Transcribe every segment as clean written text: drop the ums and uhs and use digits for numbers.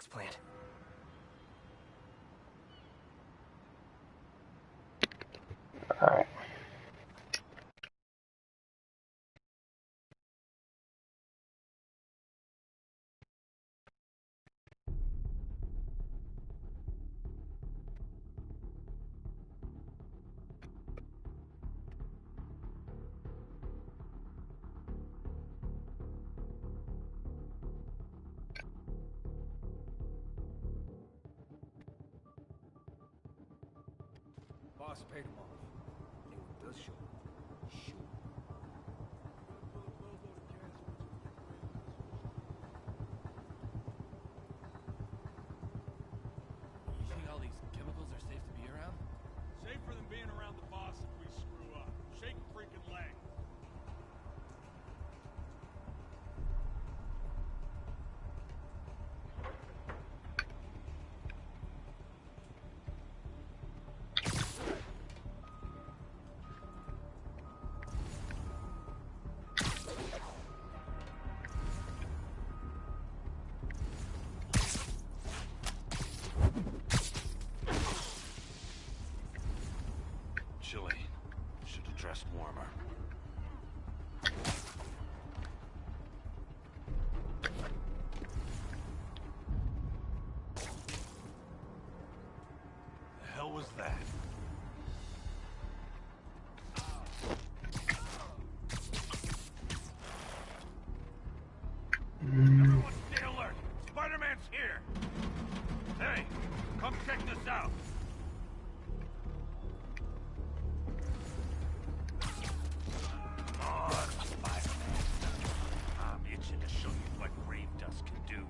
next plant. Alright. Boss paid him off. It does show. Shoot. You think all these chemicals are safe to be around? Safer than being around the boss if we screw up. Shake a freaking leg. Chilly. Should have dressed warmer. The hell was that? Everyone stay alert! Spider-Man's here! Hey, come check this out! I'm itching to show you what grave dust can do.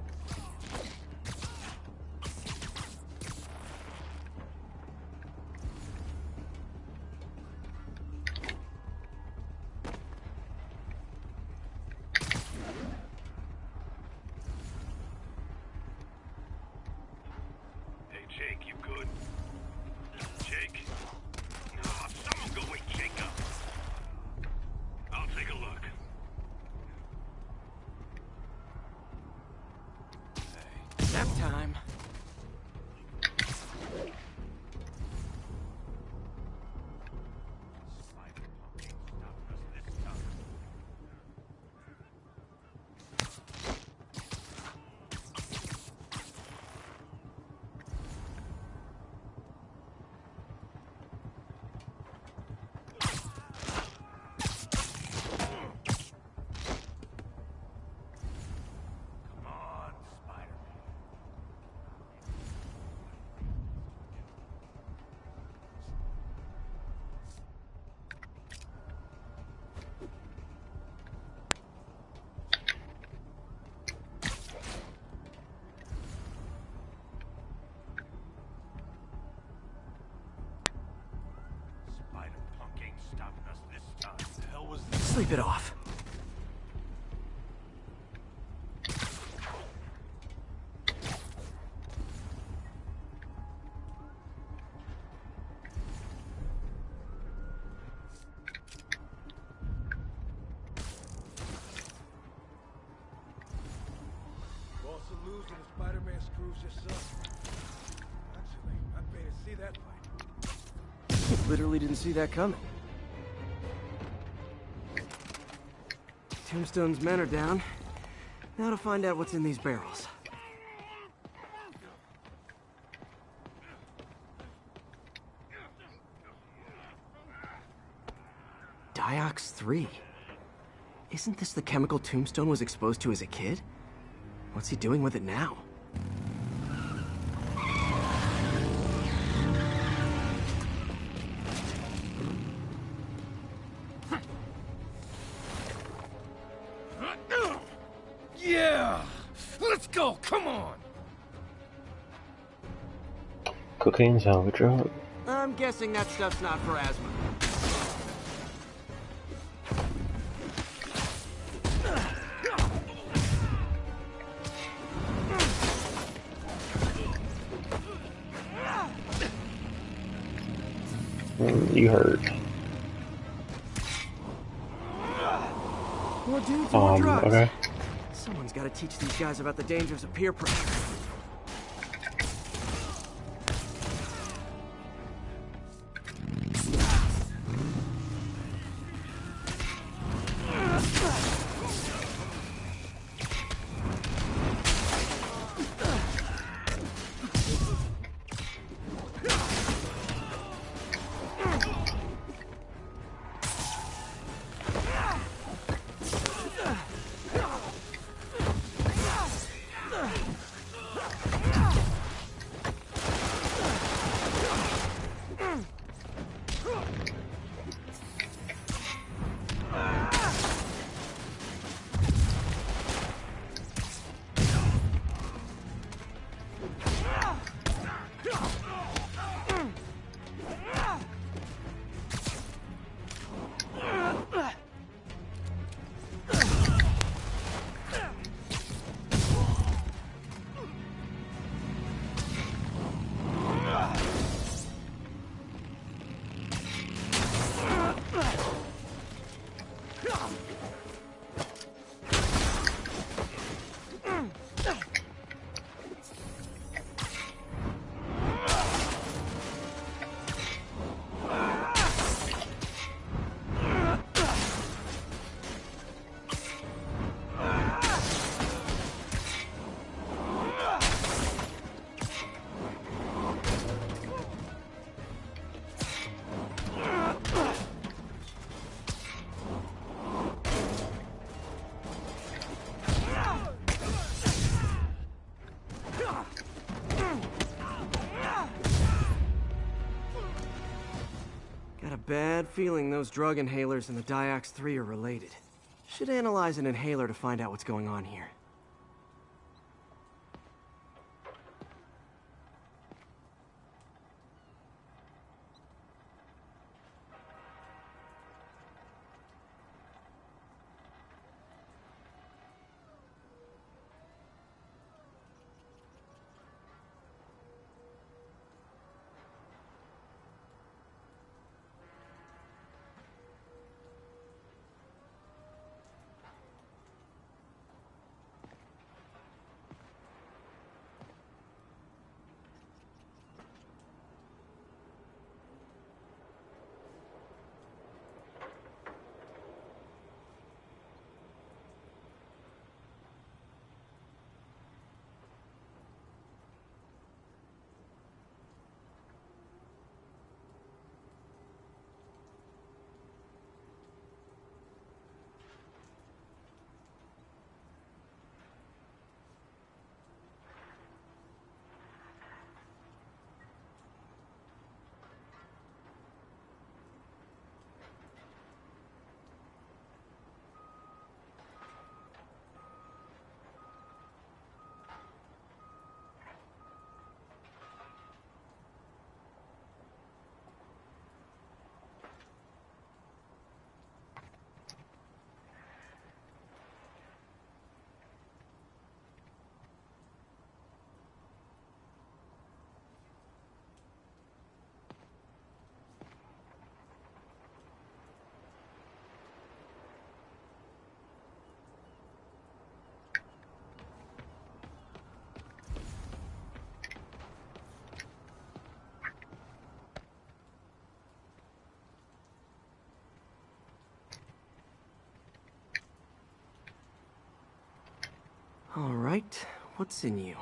Hey, Jake, you good? Jake? Oh, someone go wake Jake up. I'll take a look. Nap time. Come on, Spider-Man. Spider-Punk ain't stopping us this time. The hell was this? Sleep it off. Boss will lose when the Spider-Man screws your son. Actually, I paid to see that fight. Literally didn't see that coming. Tombstone's men are down. Now to find out what's in these barrels. Diox 3. Isn't this the chemical Tombstone was exposed to as a kid? What's he doing with it now? Yeah! Let's go! Come on! Cocaine's hell of a drug. I'm guessing that stuff's not for asthma. You heard. More dudes, more drugs. Okay. Someone's got to teach these guys about the dangers of peer pressure. bad feeling those drug inhalers and the Diox 3 are related. Should analyze an inhaler to find out what's going on here. All right, what's in you?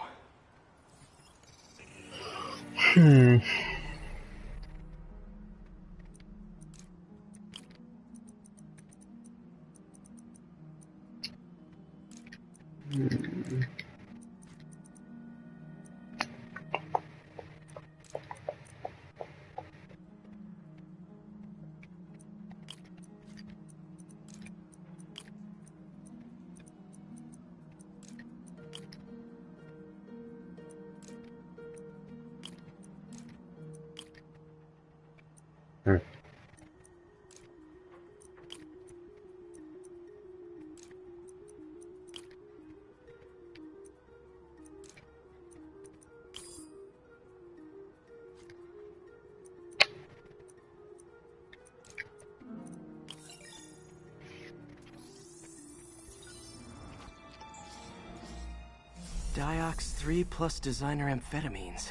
Diox 3 plus designer amphetamines.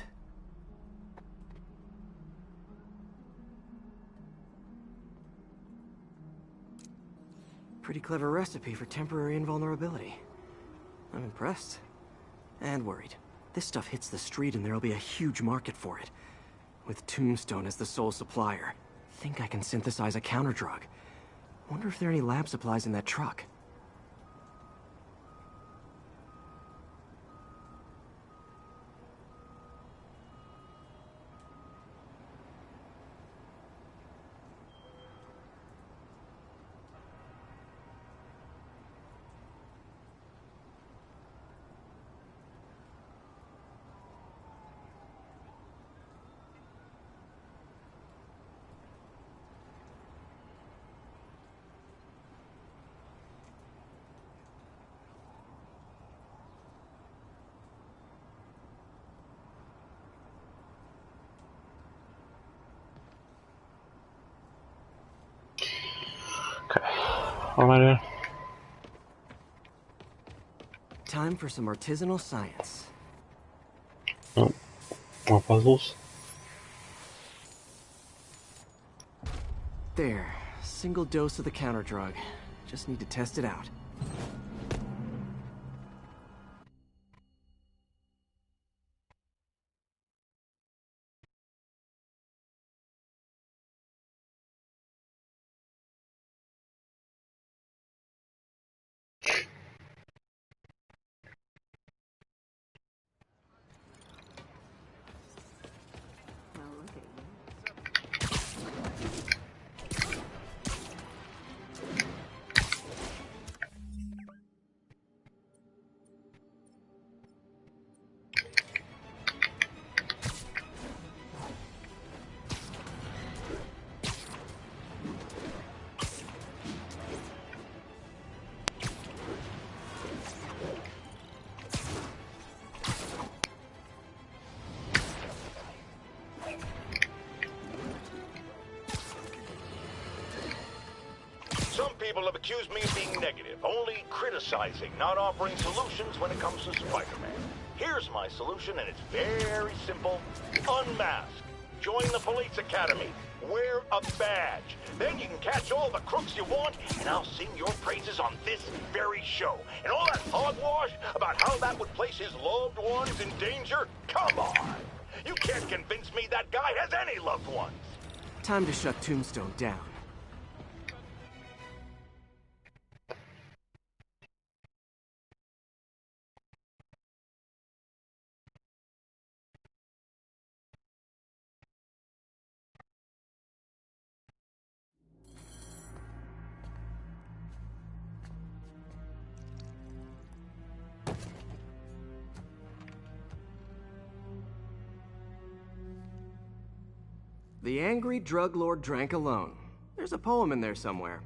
Pretty clever recipe for temporary invulnerability. I'm impressed. And worried. This stuff hits the street and there'll be a huge market for it. With Tombstone as the sole supplier. Think I can synthesize a counter-drug. Wonder if there are any lab supplies in that truck. Okay, what am I doing? Time for some artisanal science. Oh, more puzzles? There, single dose of the counter-drug. Just need to test it out. people have accused me of being negative, only criticizing, not offering solutions when it comes to Spider-Man. Here's my solution, and it's very simple. Unmask. Join the police academy. Wear a badge. Then you can catch all the crooks you want, and I'll sing your praises on this very show. And all that hogwash about how that would place his loved ones in danger? Come on! You can't convince me that guy has any loved ones! Time to shut Tombstone down. The angry drug lord drank alone. There's a poem in there somewhere.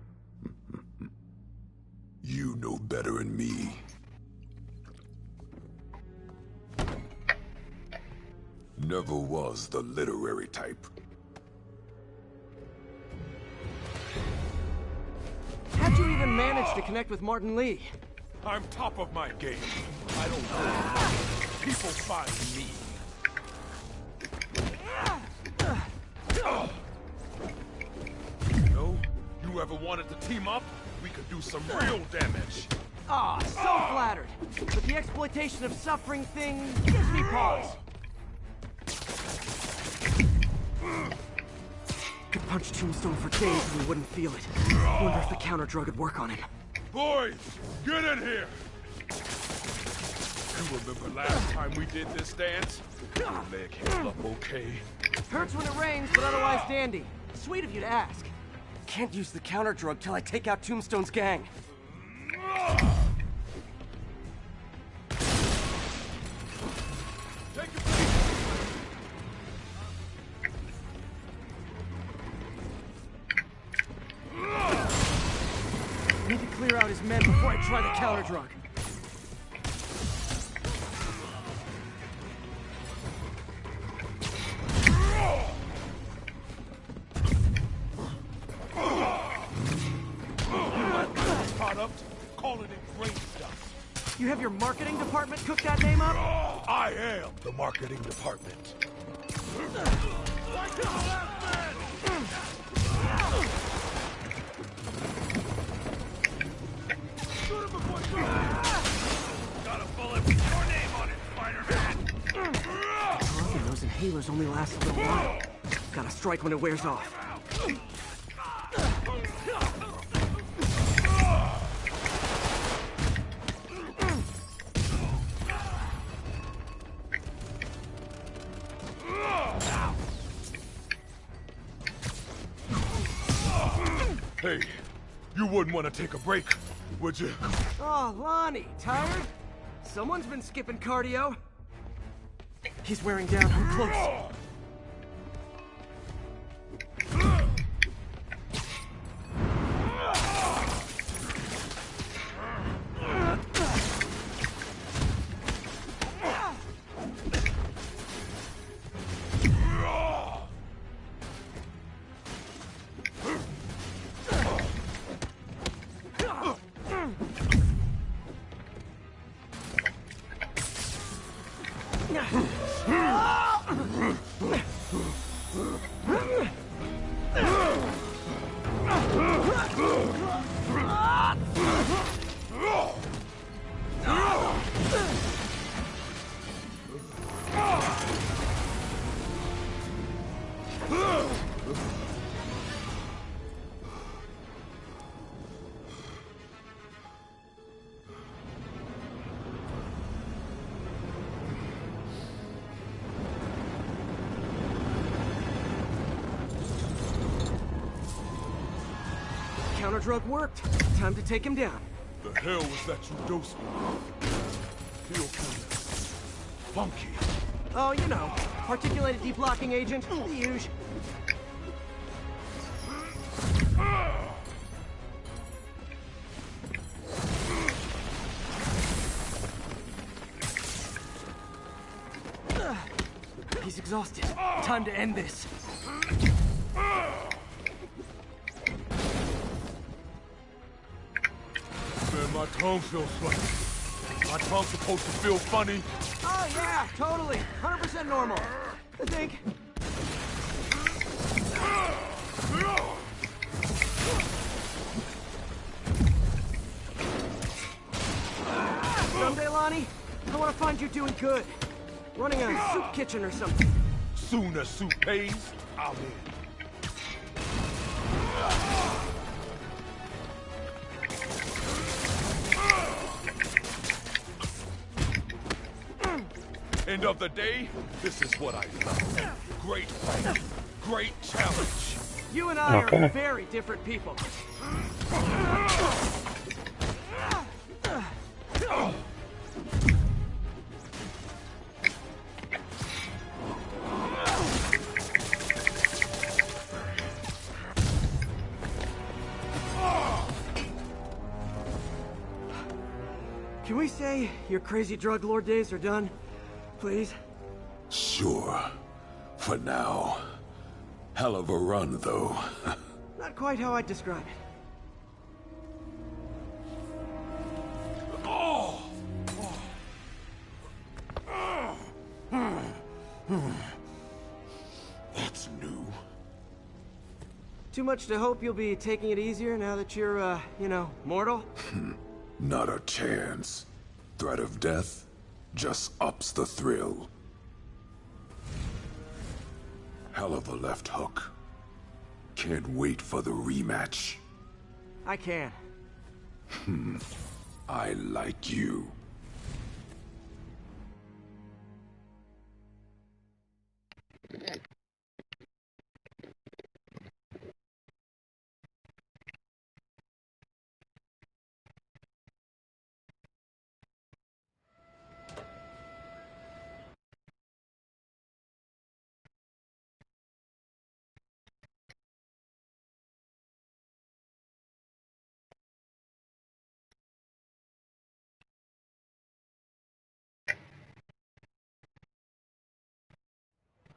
You know better than me. Never was the literary type. How'd you even manage to connect with Martin Lee? I'm top of my game. I don't know. People find me. No? You ever wanted to team up? We could do some real damage. Ah, so flattered. But the exploitation of suffering thing gives me pause. Could punch Tombstone for days and we wouldn't feel it. Wonder if the counter drug would work on him. Boys, get in here! You remember last time we did this dance? Your leg held up okay? Hurts when it rains, but otherwise dandy. Sweet of you to ask. Can't use the counter drug till I take out Tombstone's gang. Take a seat! Need to clear out his men before I try the counter drug. Calling it brain stuff. You have your marketing department cook that name up? I am the marketing department. Got a bullet with your name on it, Spider-Man! Drug and those inhalers only last a little while. Gotta strike when it wears off. Hey, you wouldn't want to take a break, would you? Oh, Lonnie, tired? Someone's been skipping cardio. He's wearing down. I'm close. Counter drug worked. Time to take him down. The hell was that you dosed me? Feel kind of funky. Oh, you know, particulated deblocking agent, the usual. He's exhausted. Time to end this. My tongue feels funny. My tongue's supposed to feel funny. Oh, yeah, totally. 100% normal. I think. Someday, Lonnie, I want to find you doing good. Running a soup kitchen or something. Soon as soup pays, I'm in. End of the day, this is what I love. Great fight. Great challenge. You and I Okay. are very different people. Can we say your crazy drug lord days are done? Please? Sure. For now. Hell of a run, though. Not quite how I'd describe it. That's new. Too much to hope you'll be taking it easier now that you're, mortal? Not a chance. Threat of death just ups the thrill. Hell of a left hook. Can't wait for the rematch. I can. I like you.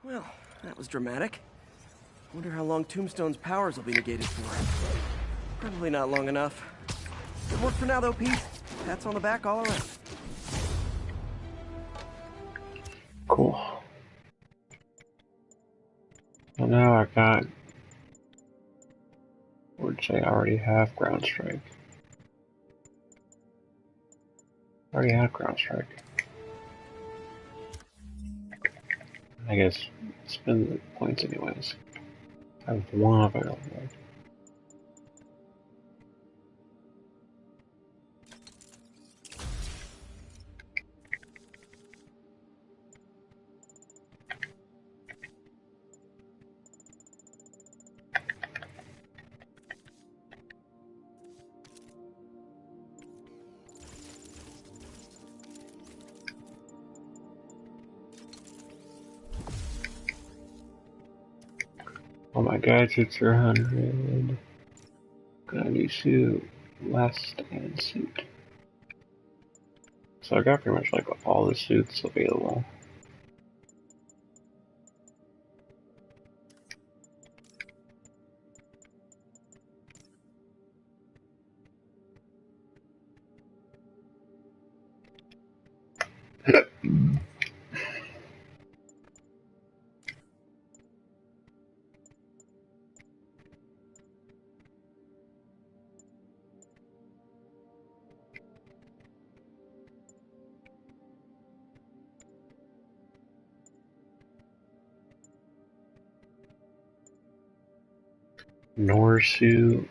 Well, that was dramatic. Wonder how long Tombstone's powers will be negated for. Probably not long enough. Good work for now, though, Pete. Pats on the back all around. Cool. Well, now I got. Which I already have ground strike. I already have ground strike. I guess spend the points anyways. I have one available. All my gadgets are 100. Got a new suit, vest, and suit. So I got pretty much like all the suits available. Nor suit,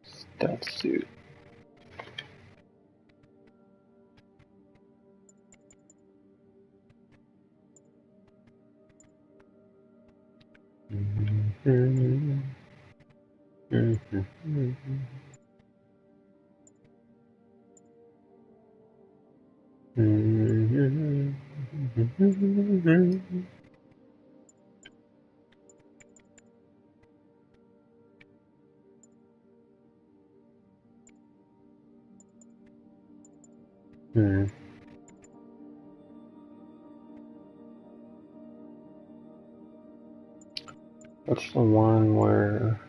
stealth suit. That's the one where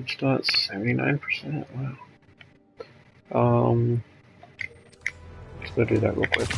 I'm still at 79%. Wow. Let's go do that real quick.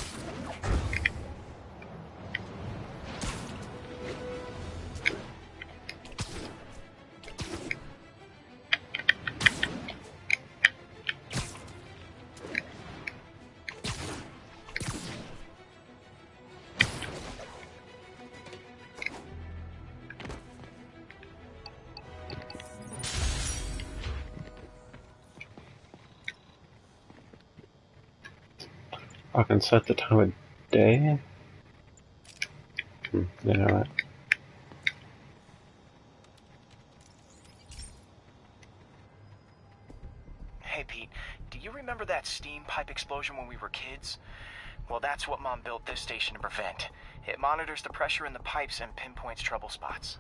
I can set the time of day. Yeah. Hey Pete, do you remember that steam pipe explosion when we were kids? Well, that's what Mom built this station to prevent. It monitors the pressure in the pipes and pinpoints trouble spots.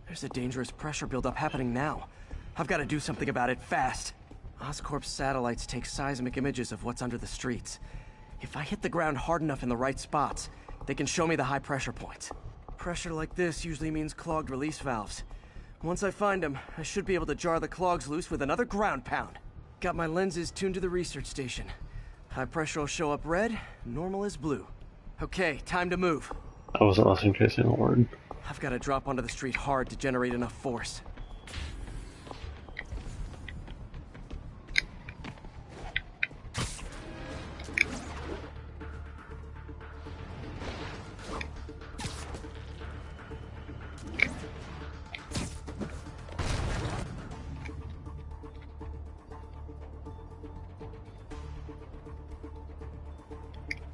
There's a dangerous pressure buildup happening now. I've got to do something about it fast. Oscorp's satellites take seismic images of what's under the streets. If I hit the ground hard enough in the right spots, they can show me the high pressure points. Pressure like this usually means clogged release valves. Once I find them, I should be able to jar the clogs loose with another ground pound. Got my lenses tuned to the research station. High pressure will show up red, normal is blue. Okay, time to move. I wasn't listening to a single word. I've got to drop onto the street hard to generate enough force.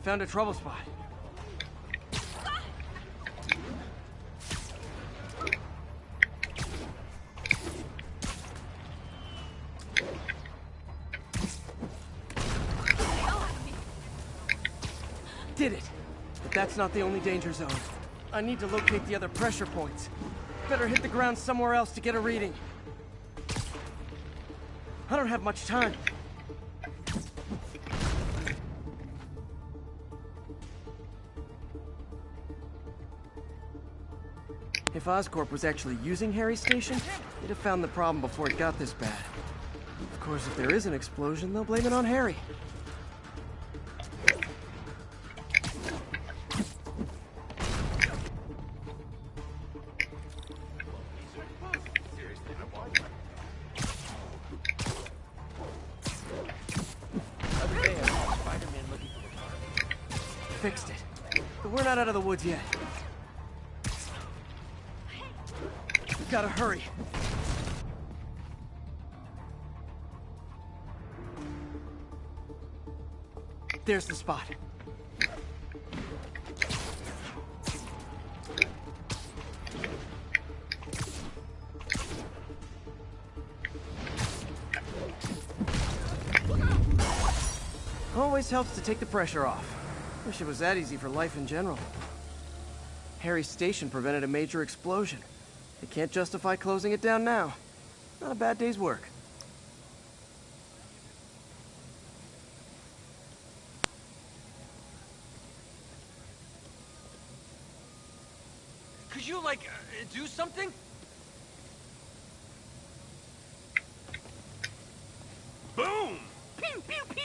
Found a trouble spot. Did it! But that's not the only danger zone. I need to locate the other pressure points. Better hit the ground somewhere else to get a reading. I don't have much time. If Oscorp was actually using Harry's station, they'd have found the problem before it got this bad. Of course, if there is an explosion, they'll blame it on Harry. Fixed it. But we're not out of the woods yet. Gotta hurry. There's the spot. Always helps to take the pressure off. Wish it was that easy for life in general. Harry's station prevented a major explosion. They can't justify closing it down now. Not a bad day's work. Could you, do something? Boom! Pew, pew, pew!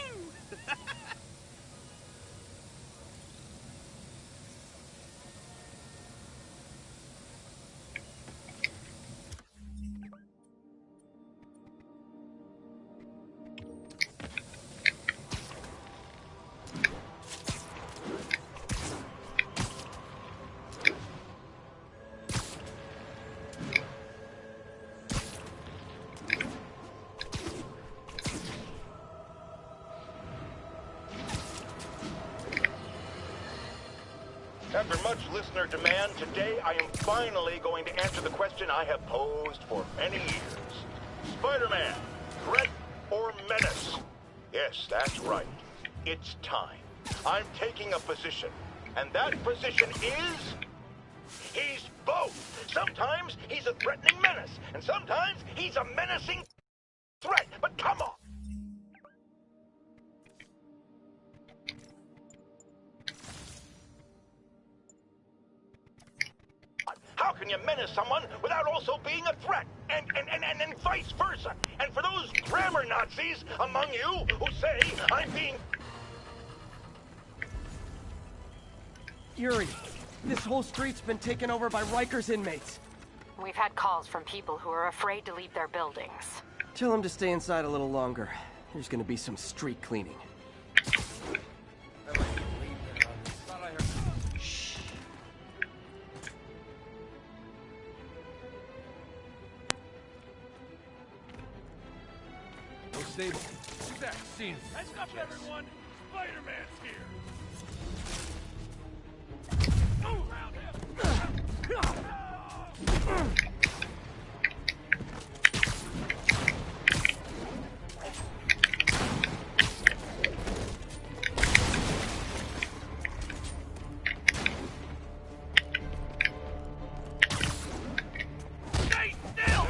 After much listener demand, today I am finally going to answer the question I have posed for many years. Spider-Man, threat or menace? Yes, that's right. It's time. I'm taking a position. And that position is... he's both. Sometimes he's a threatening menace, and sometimes he's a menacing threat. But come on. How can you menace someone without also being a threat? And vice versa. And for those grammar Nazis among you who say I'm being... Yuri, this whole street's been taken over by Riker's inmates. We've had calls from people who are afraid to leave their buildings. Tell them to stay inside a little longer. There's gonna be some street cleaning. Shh. Oh, Sable. Who's that? Seen. Heads up, everyone! Spider-Man's here! Around him! Stay still!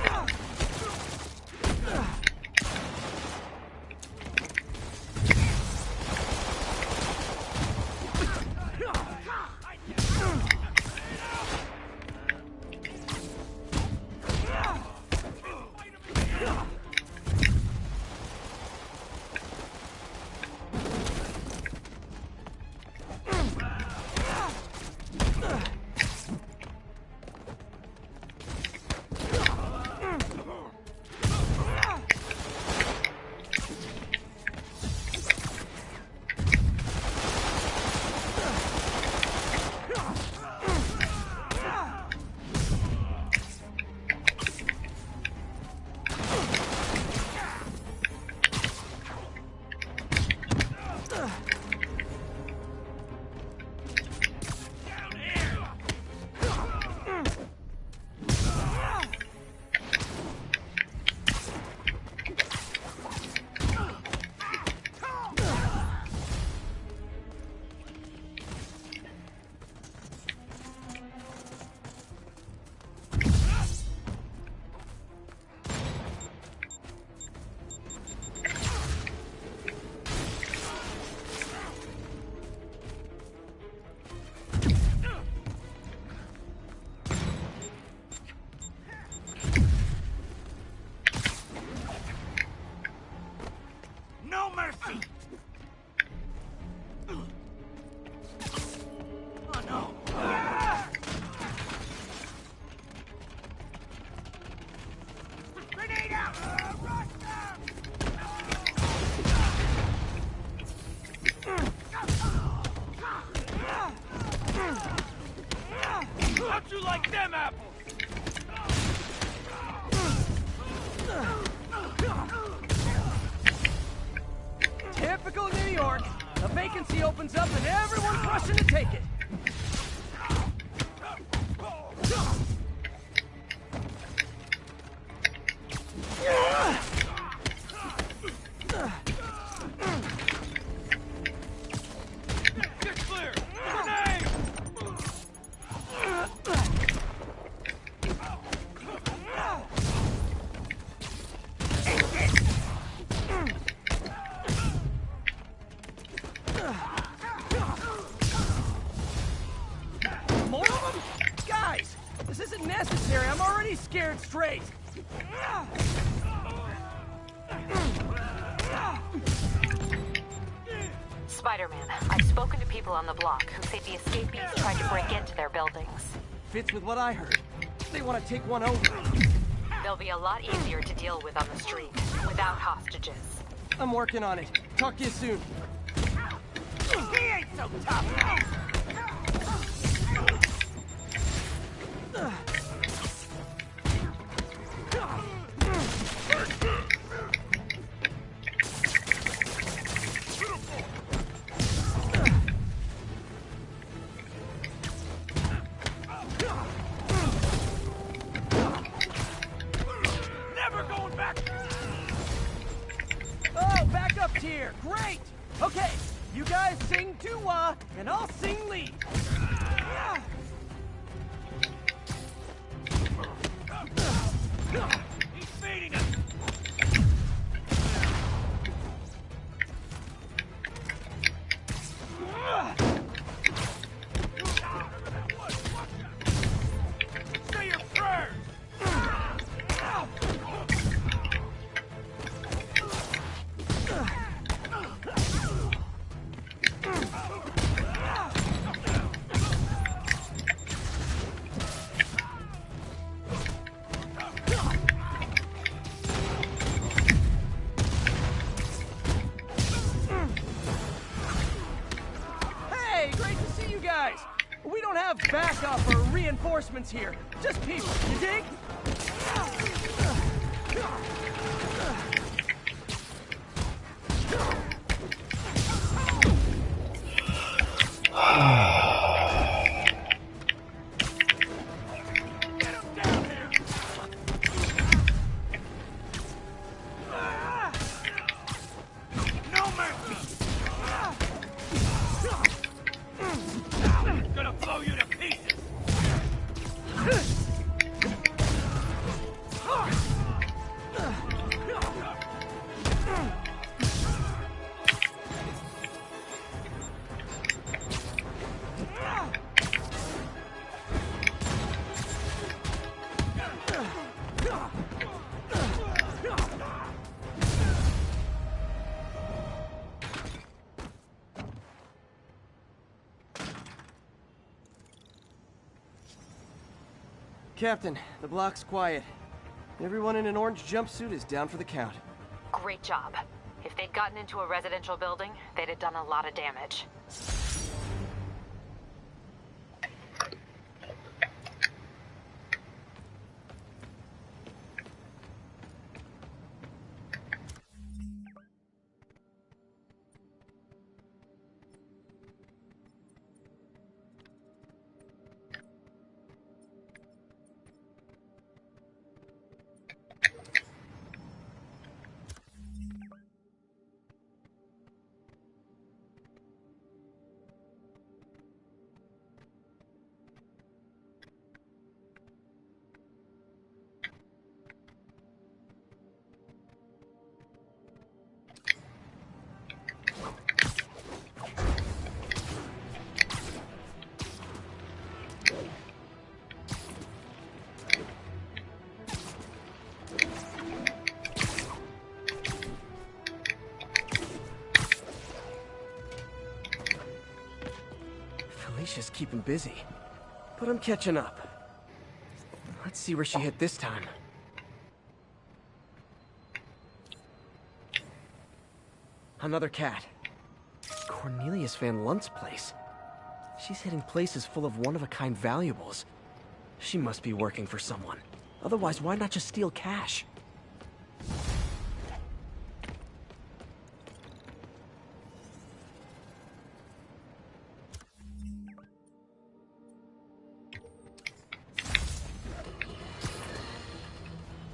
No mercy! Oh no! Grenade out! Rush them! How'd you like them apples? Typical New York. A vacancy opens up and everyone's rushing to take it. Get clear! Grenade! More of them? Guys, this isn't necessary. I'm already scared straight. Spider-Man, I've spoken to people on the block who say the escapees tried to break into their buildings. Fits with what I heard. They want to take one over. They'll be a lot easier to deal with on the street, without hostages. I'm working on it. Talk to you soon. He ain't so tough! Never going back! Oh, backup tier. Great. Okay, you guys sing doo-wah, and I'll sing lead. He's beating us! reinforcements here. Just people, you dig? Captain, the block's quiet. Everyone in an orange jumpsuit is down for the count. Great job. If they'd gotten into a residential building, they'd have done a lot of damage. Felicia's keeping busy, but I'm catching up. Let's see where she hit this time. Another cat. Cornelius Van Lunt's place. She's hitting places full of one-of-a-kind valuables. She must be working for someone. Otherwise, why not just steal cash?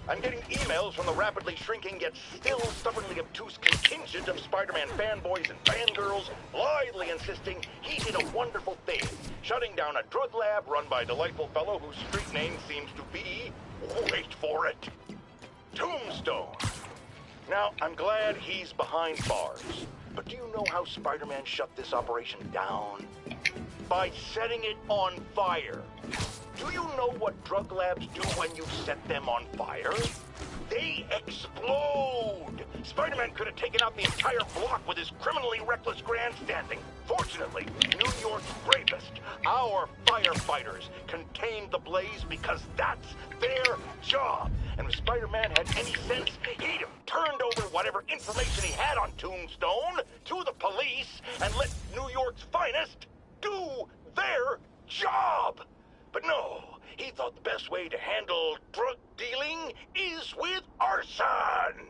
I'm getting emails from the rapidly shrinking yet still stubbornly obtuse contingent of Spider-Man fanboys and fangirls blithely insisting he did a wonderful thing, shutting down a drug lab run by a delightful fellow whose street name seems to be, wait for it, Tombstone. Now, I'm glad he's behind bars, but do you know how Spider-Man shut this operation down? By setting it on fire. Do you know what drug labs do when you set them on fire? They explode! Spider-Man could have taken out the entire block with his criminally reckless grandstanding. Fortunately, New York's bravest, our firefighters, contained the blaze because that's their job. And if Spider-Man had any sense, he'd have turned over whatever information he had on Tombstone to the police and let New York's finest do their job. But no, he thought the best way to handle drug dealing is with arson.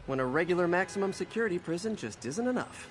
when a regular maximum security prison just isn't enough.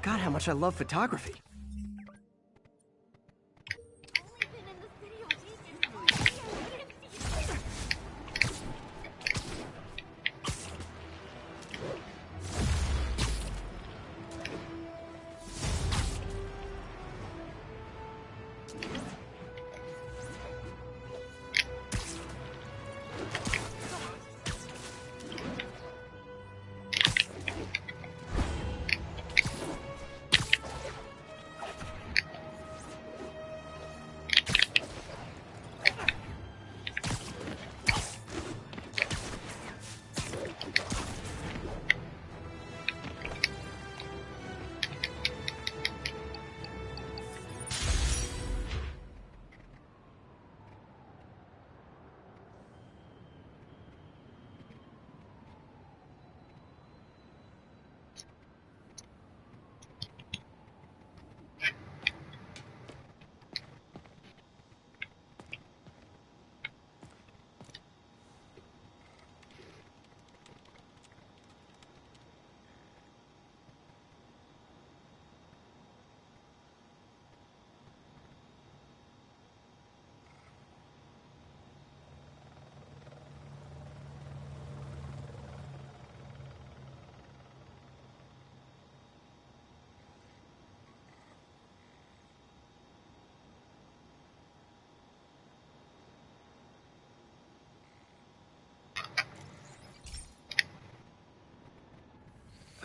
Forgot how much I love photography.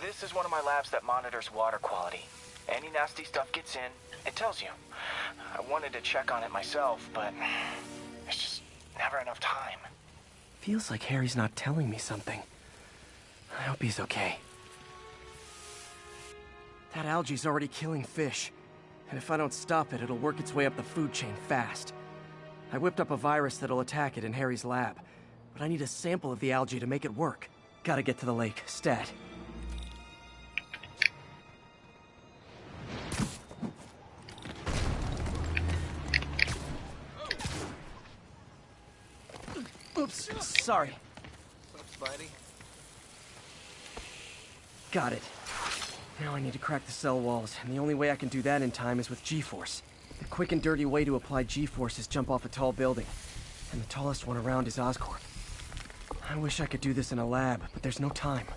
This is one of my labs that monitors water quality. Any nasty stuff gets in, it tells you. I wanted to check on it myself, but there's just never enough time. Feels like Harry's not telling me something. I hope he's okay. That algae's already killing fish, and if I don't stop it, it'll work its way up the food chain fast. I whipped up a virus that'll attack it in Harry's lab, but I need a sample of the algae to make it work. Gotta get to the lake, stat. Oops, sorry. What's Spidey? Got it. Now I need to crack the cell walls, and the only way I can do that in time is with G-Force. The quick and dirty way to apply G-Force is jump off a tall building, and the tallest one around is Oscorp. I wish I could do this in a lab, but there's no time.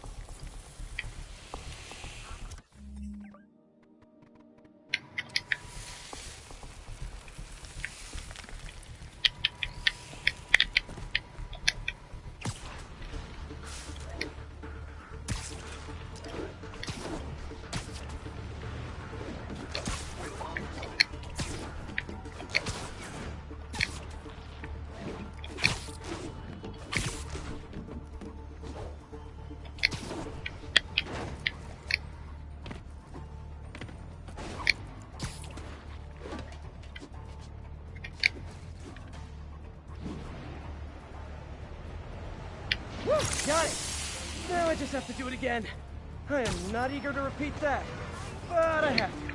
Got it! Now I just have to do it again. I am not eager to repeat that, but I have to.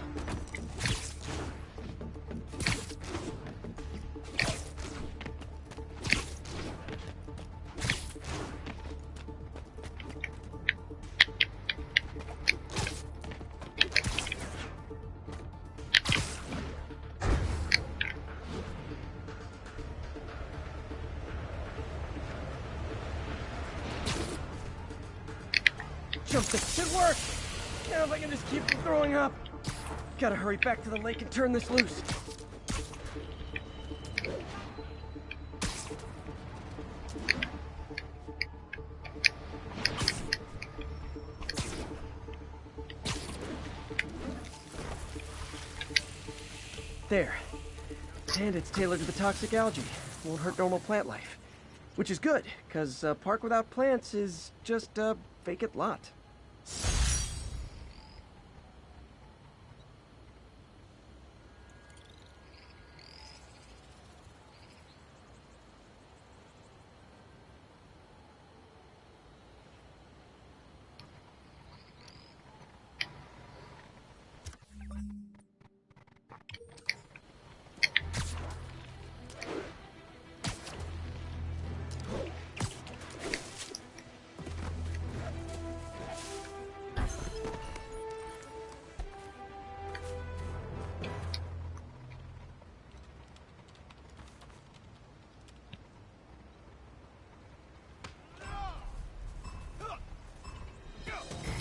Jump stick should work! Now if I can just keep from throwing up. Gotta hurry back to the lake and turn this loose. there. And it's tailored to the toxic algae. Won't hurt normal plant life. Which is good, because a park without plants is just a vacant lot.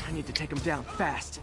I need to take him down fast.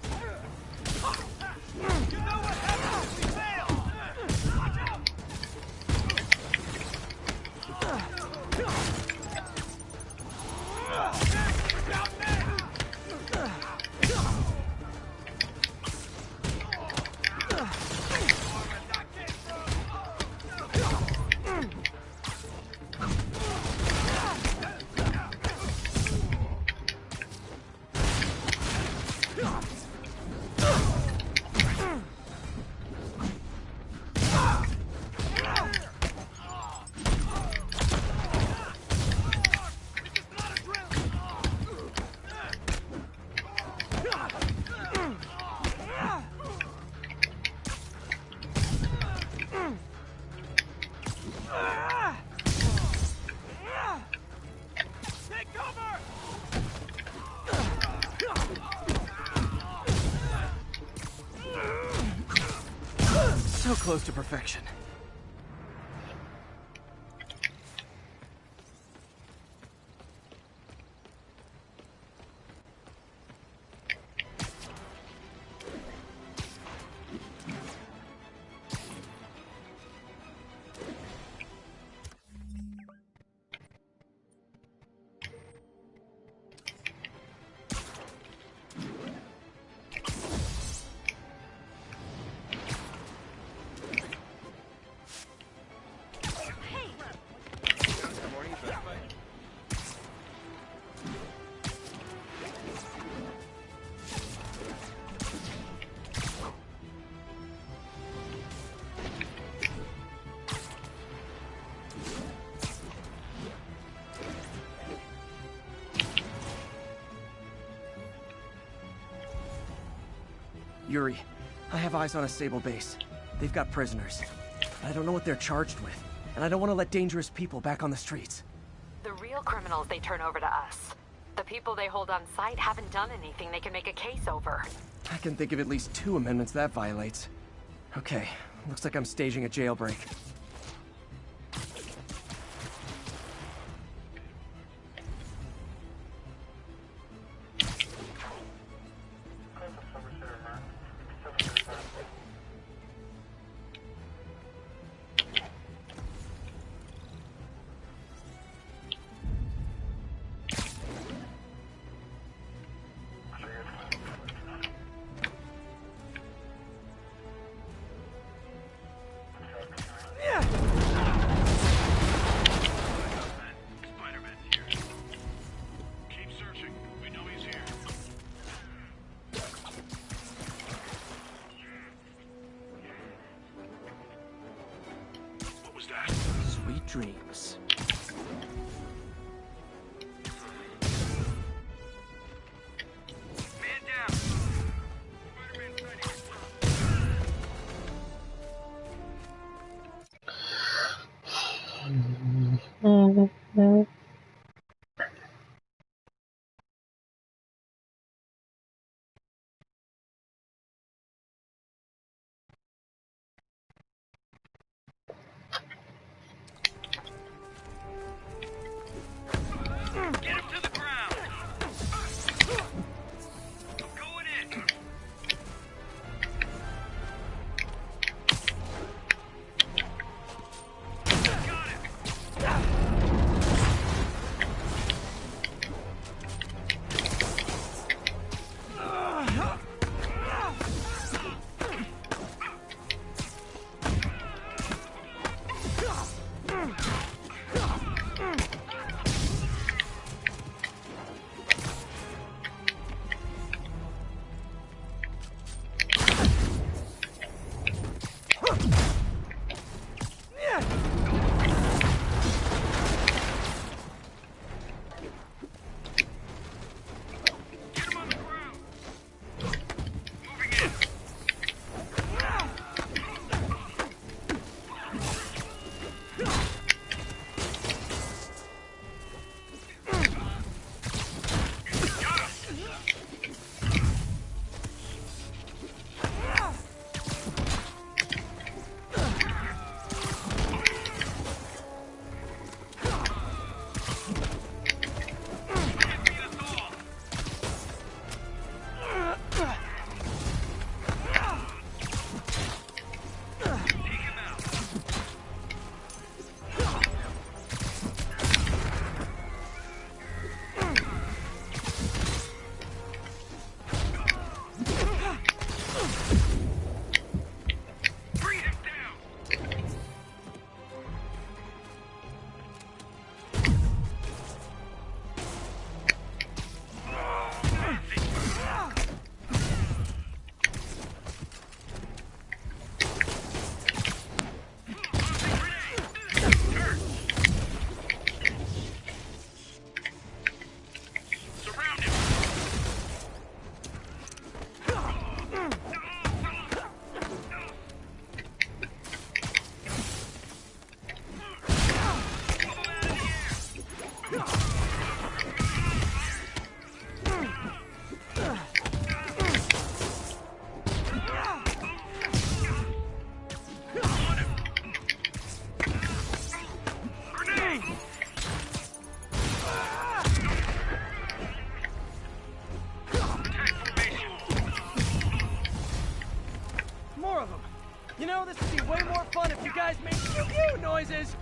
So close to perfection. Yuri, I have eyes on a Sable base. They've got prisoners. I don't know what they're charged with, and I don't want to let dangerous people back on the streets. The real criminals they turn over to us. The people they hold on site haven't done anything they can make a case over. I can think of at least 2 amendments that violates. Okay, looks like I'm staging a jailbreak. Sweet dreams. Man down! Spider-Man sighting. you noises!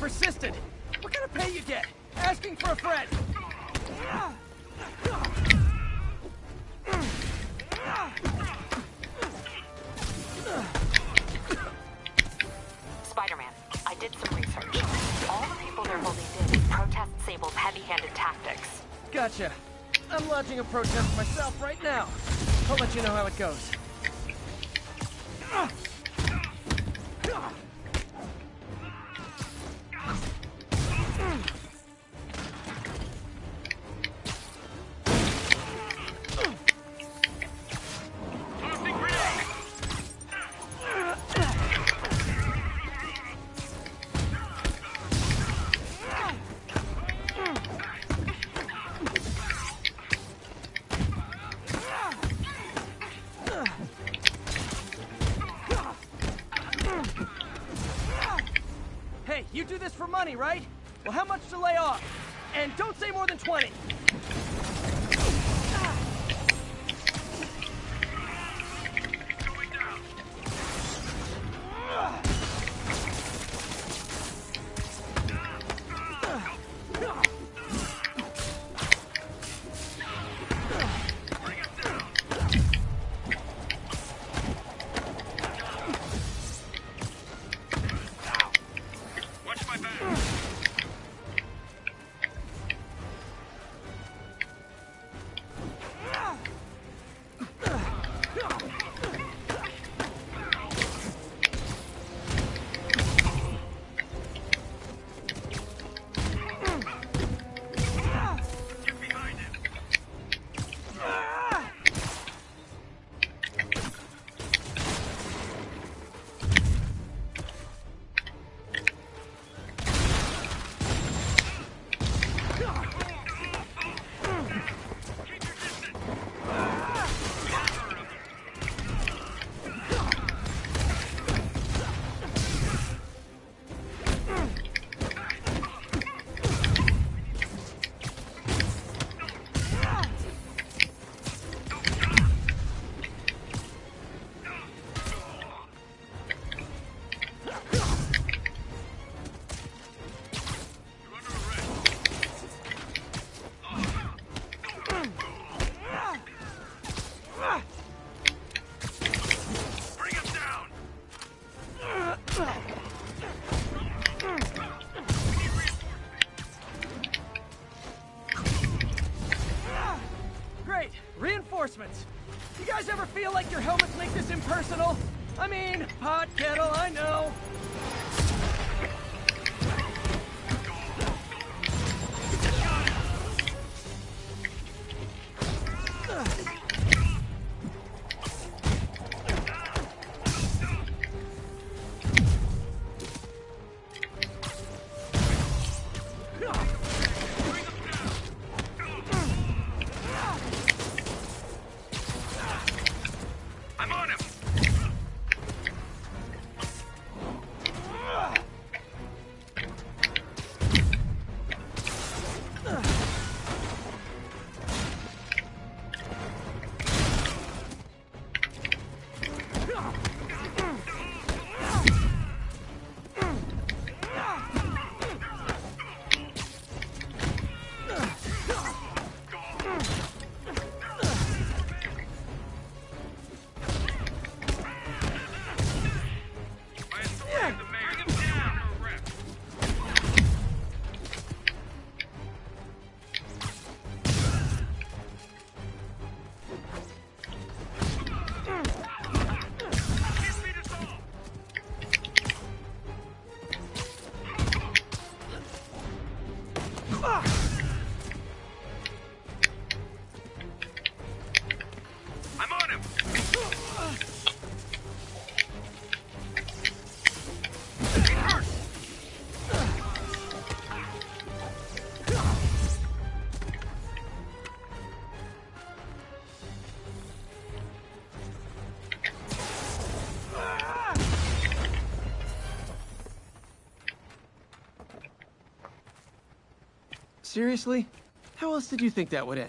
Persistent. What kind of pay you get? Asking for a friend. Spider-Man, I did some research. All the people they're holding did protest Sable's heavy-handed tactics. Gotcha. I'm launching a protest myself right now. I'll let you know how it goes. Hey, you do this for money, right? Well, how much to lay off? And don't say more than 20. Reinforcements. You guys ever feel like your helmets make this impersonal? I mean, pot kettle, I know. Seriously? How else did you think that would end?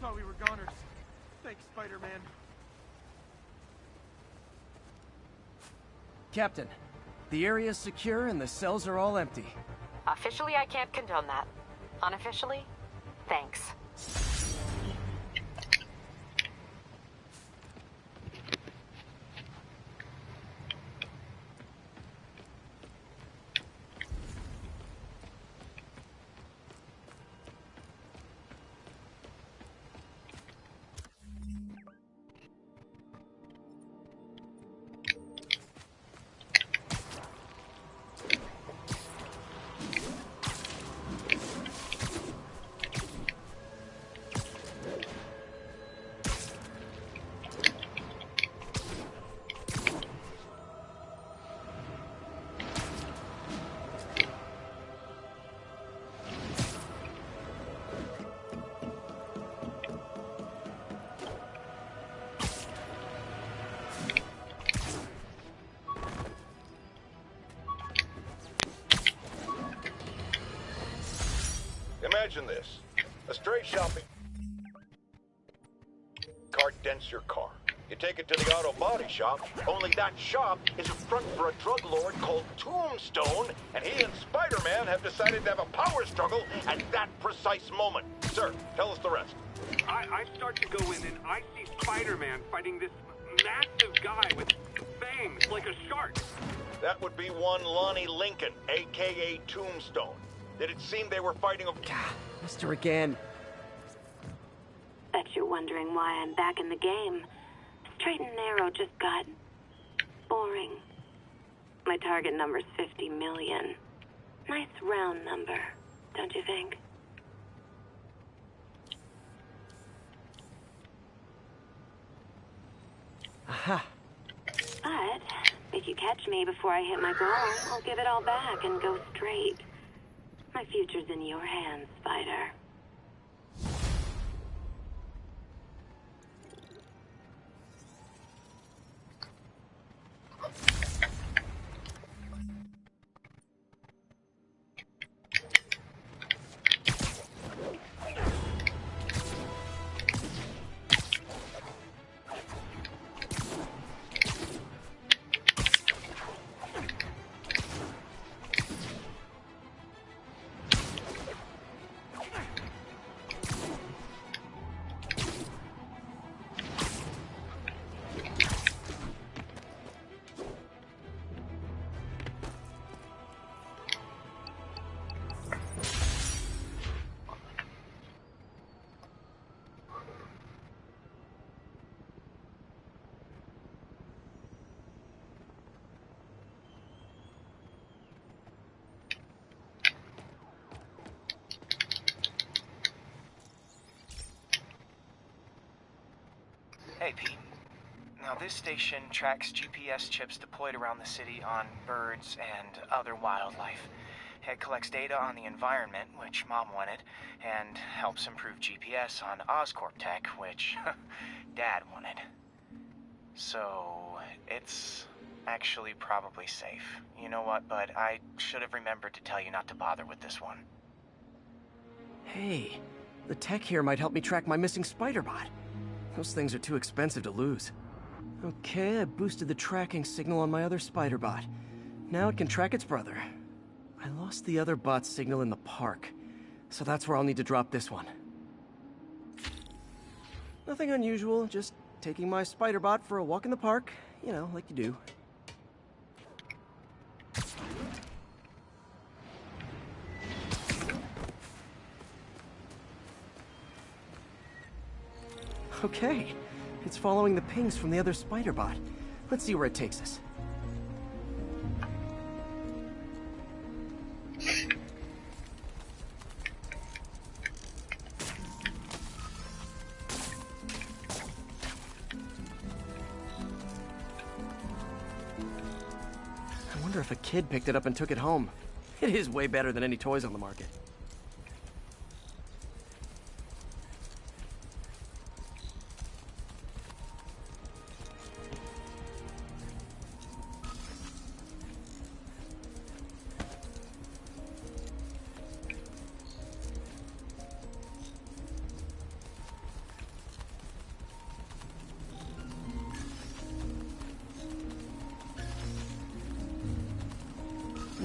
Thought we were goners. Thanks, Spider-Man. Captain, the area's secure and the cells are all empty. Officially, I can't condone that. Unofficially, thanks. Imagine this. A stray shopping cart dents your car. You take it to the auto body shop, only that shop is a front for a drug lord called Tombstone, and he and Spider-Man have decided to have a power struggle at that precise moment. Sir, tell us the rest. I start to go in and I see Spider-Man fighting this massive guy with fangs like a shark. That would be one Lonnie Lincoln, a.k.a. Tombstone. Did it seem they were fighting a... God, Mr. again. Bet you're wondering why I'm back in the game. Straight and narrow just got... boring. My target number's 50 million. Nice round number, don't you think? Aha. But if you catch me before I hit my goal, I'll give it all back and go straight. My future's in your hands, Spider. Hey, Pete. Now, this station tracks GPS chips deployed around the city on birds and other wildlife. It collects data on the environment, which Mom wanted, and helps improve GPS on Oscorp tech, which Dad wanted. So, it's actually probably safe. You know what, bud? I should have remembered to tell you not to bother with this one. Hey, the tech here might help me track my missing Spider-Bot. Those things are too expensive to lose. Okay, I boosted the tracking signal on my other Spider-Bot. Now it can track its brother. I lost the other bot's signal in the park, so that's where I'll need to drop this one. Nothing unusual, just taking my Spider-Bot for a walk in the park, you know, like you do. Okay, it's following the pings from the other Spider-Bot. Let's see where it takes us. I wonder if a kid picked it up and took it home. It is way better than any toys on the market.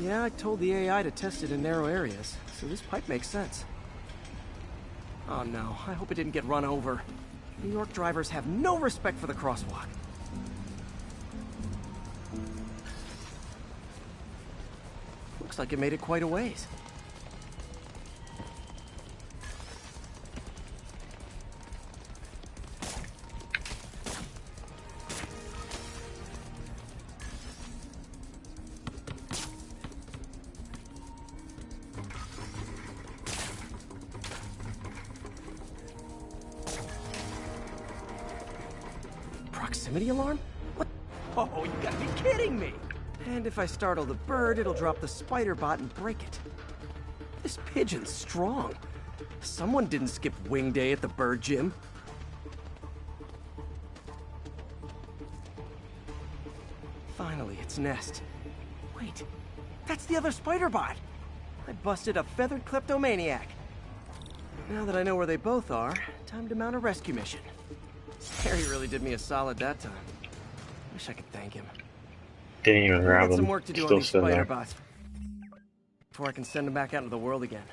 Yeah, I told the AI to test it in narrow areas, so this pipe makes sense. Oh no, I hope it didn't get run over. New York drivers have no respect for the crosswalk. Looks like it made it quite a ways. Proximity alarm? What? Oh, you gotta be kidding me! And if I startle the bird, it'll drop the spider bot and break it. This pigeon's strong. Someone didn't skip wing day at the bird gym. Finally, its nest. Wait, that's the other spider bot! I busted a feathered kleptomaniac. Now that I know where they both are, time to mount a rescue mission. Harry really did me a solid that time. Wish I could thank him. Didn't even I grab got some them. work to do on Still these sitting spider there. bots before I can send them back out into the world again.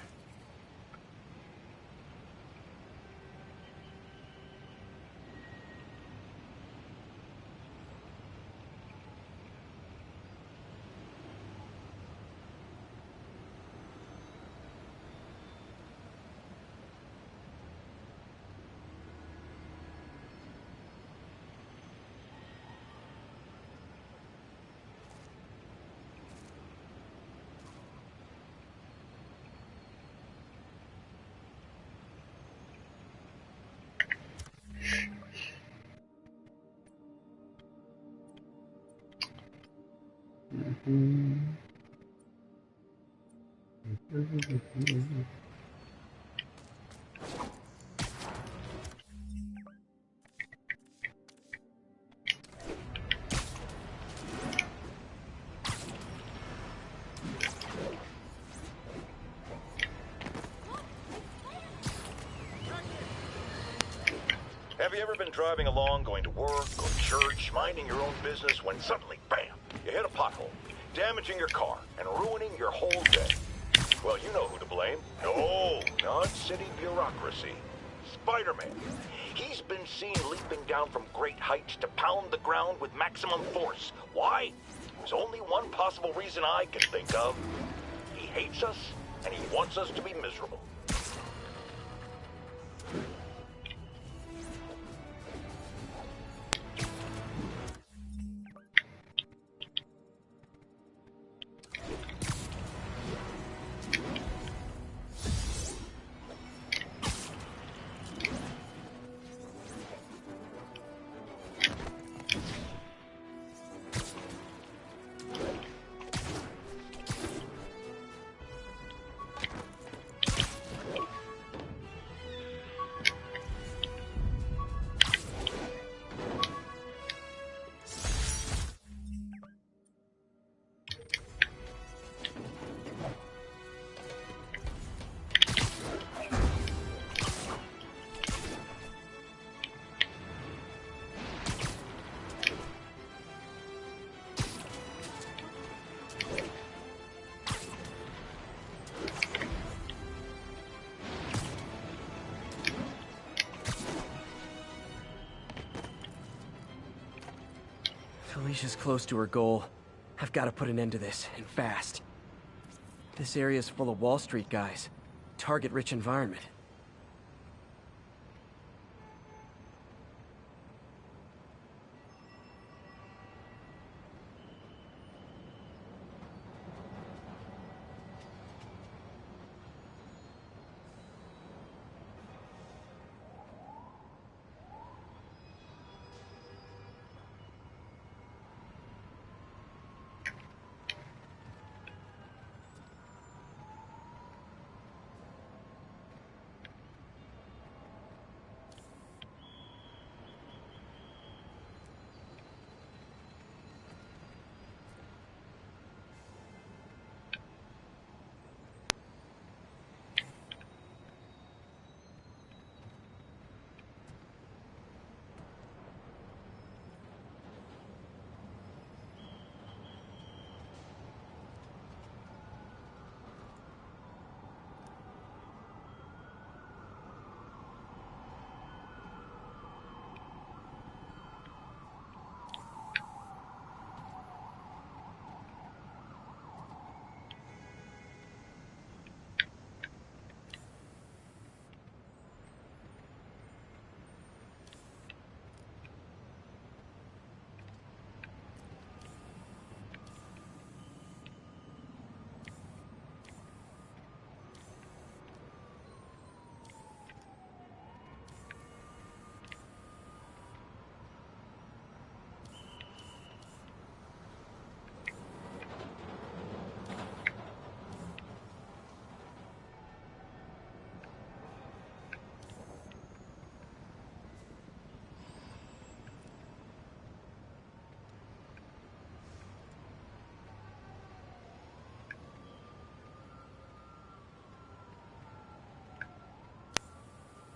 Have you ever been driving along, going to work or church, minding your own business, when suddenly, bam, you hit a pothole, damaging your car and ruining your whole day? Well, you know who to blame. No, not city bureaucracy. Spider-Man. He's been seen leaping down from great heights to pound the ground with maximum force. Why? There's only one possible reason I can think of. He hates us, and he wants us to be miserable. Felicia's close to her goal. I've got to put an end to this, and fast. This area's full of Wall Street guys. Target-rich environment.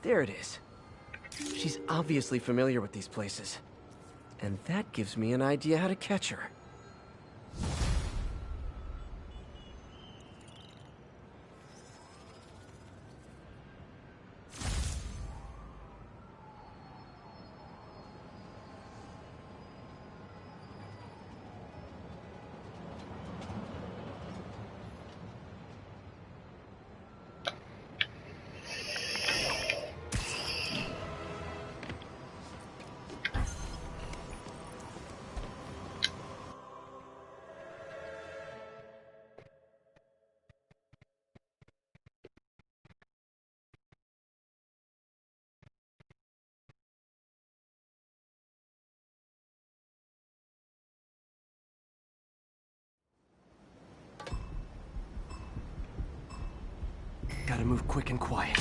There it is. She's obviously familiar with these places. And that gives me an idea how to catch her. Gotta move quick and quiet.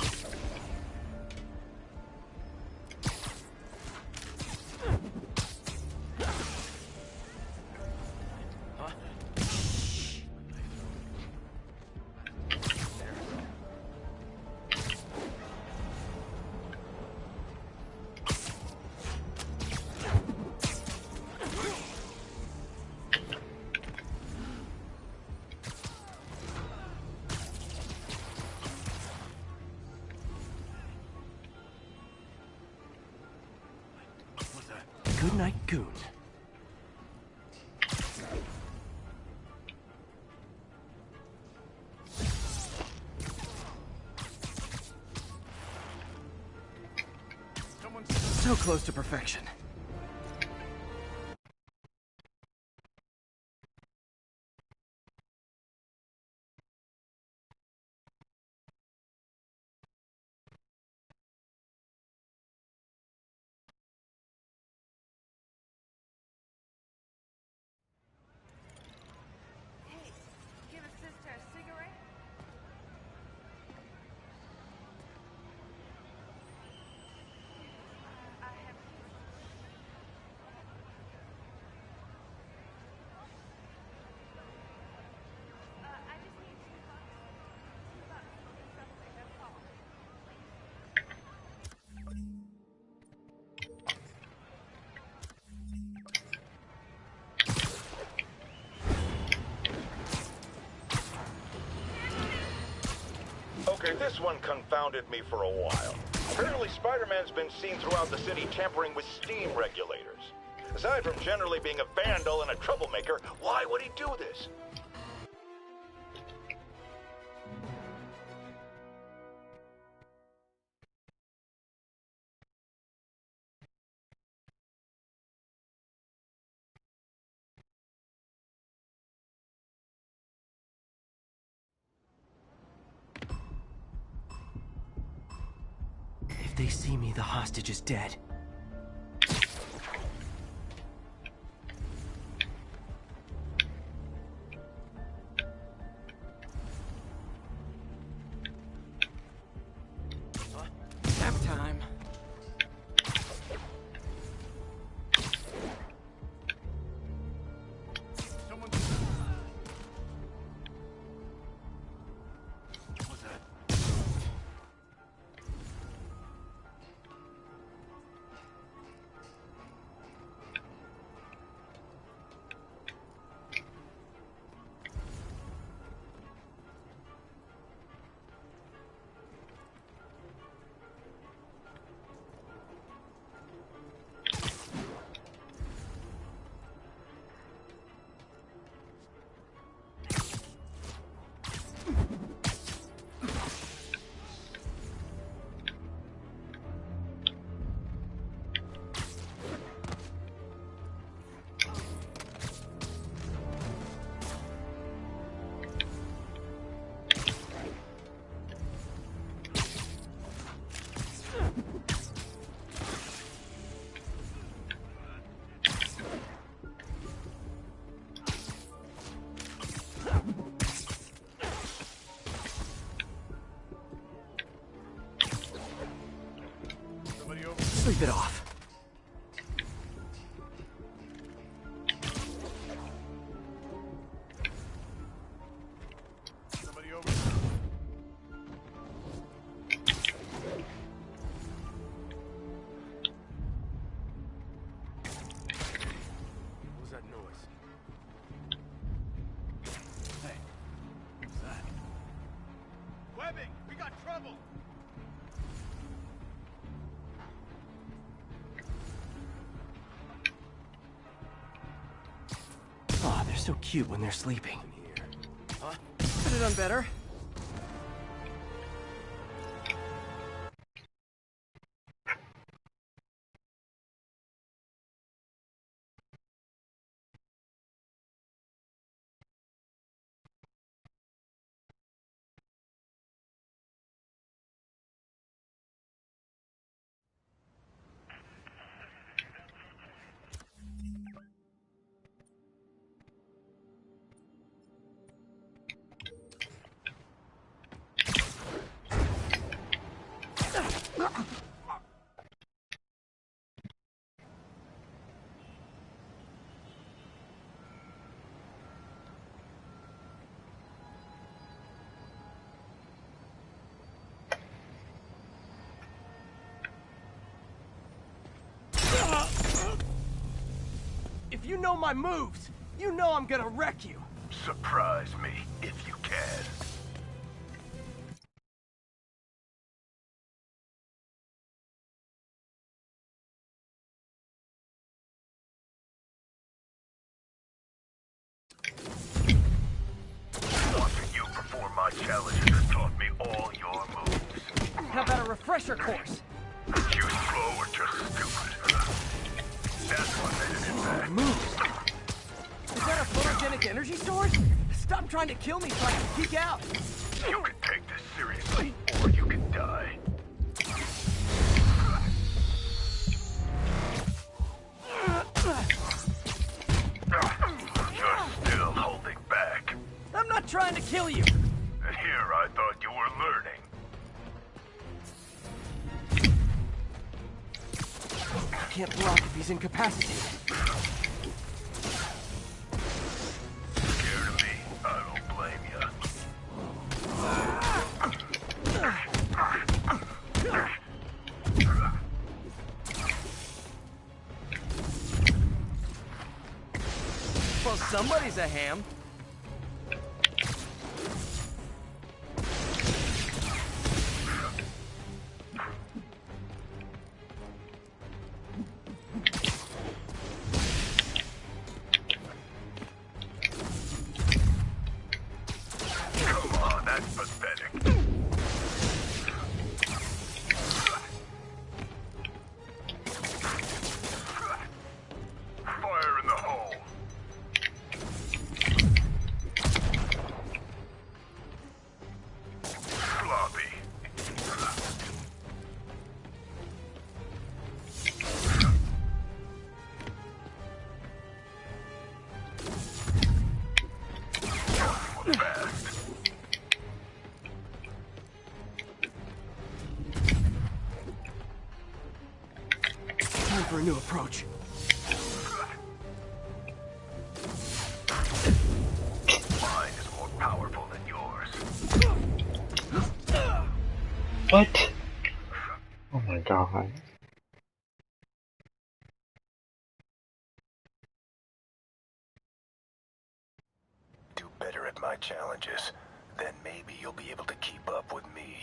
Good night, Goon. So close to perfection. Okay, this one confounded me for a while. Apparently Spider-Man's been seen throughout the city tampering with steam regulators. Aside from generally being a vandal and a troublemaker, why would he do this? If they see me, the hostage is dead. Nap time. Sleep it off. so cute when they're sleeping. Huh? Could have done better. If you know my moves, you know I'm gonna wreck you. Surprise me, if you can. Watching you perform my challenges has taught me all your moves. How about a refresher course? You slow or just stupid. That's what made it impact. Moves. Is that a photogenic energy source? Stop trying to kill me so I can peek out. You can take this seriously, or you can die. You're still holding back. I'm not trying to kill you. Here I thought you were learning. I can't block if he's incapacitated. Scared of me? I don't blame you. Well, somebody's a ham. Come on, that's pathetic. Fire in the hole. Floppy. Fast. Time for a new approach. Mine is more powerful than yours. What? Oh my god. Do better at my challenges, then maybe you'll be able to keep up with me.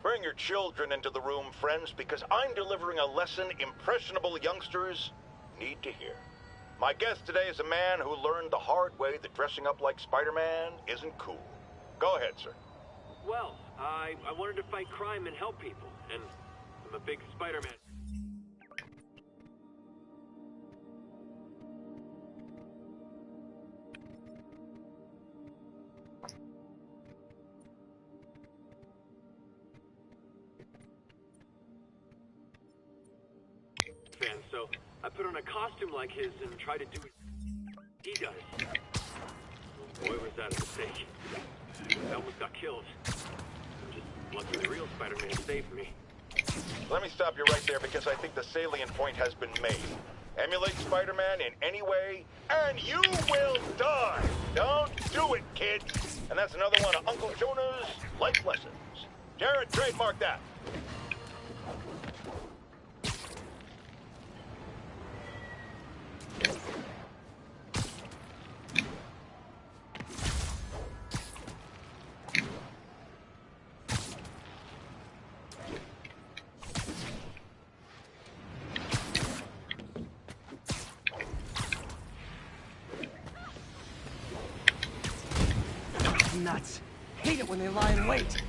Bring your children into the room, friends, because I'm delivering a lesson impressionable youngsters need to hear. My guest today is a man who learned the hard way that dressing up like Spider-Man isn't cool. Go ahead, sir. Well, I wanted to fight crime and help people, and I'm a big Spider-Man. Fan, so I put on a costume like his and tried to do what he does. Boy, was that a mistake. I almost got killed. I'm just lucky the real Spider-Man saved me. Let me stop you right there because I think the salient point has been made. Emulate Spider-Man in any way, and you will die! Don't do it, kid! And that's another one of Uncle Jonah's life lessons. Jared, trademark that. nuts. Hate it when they lie in wait.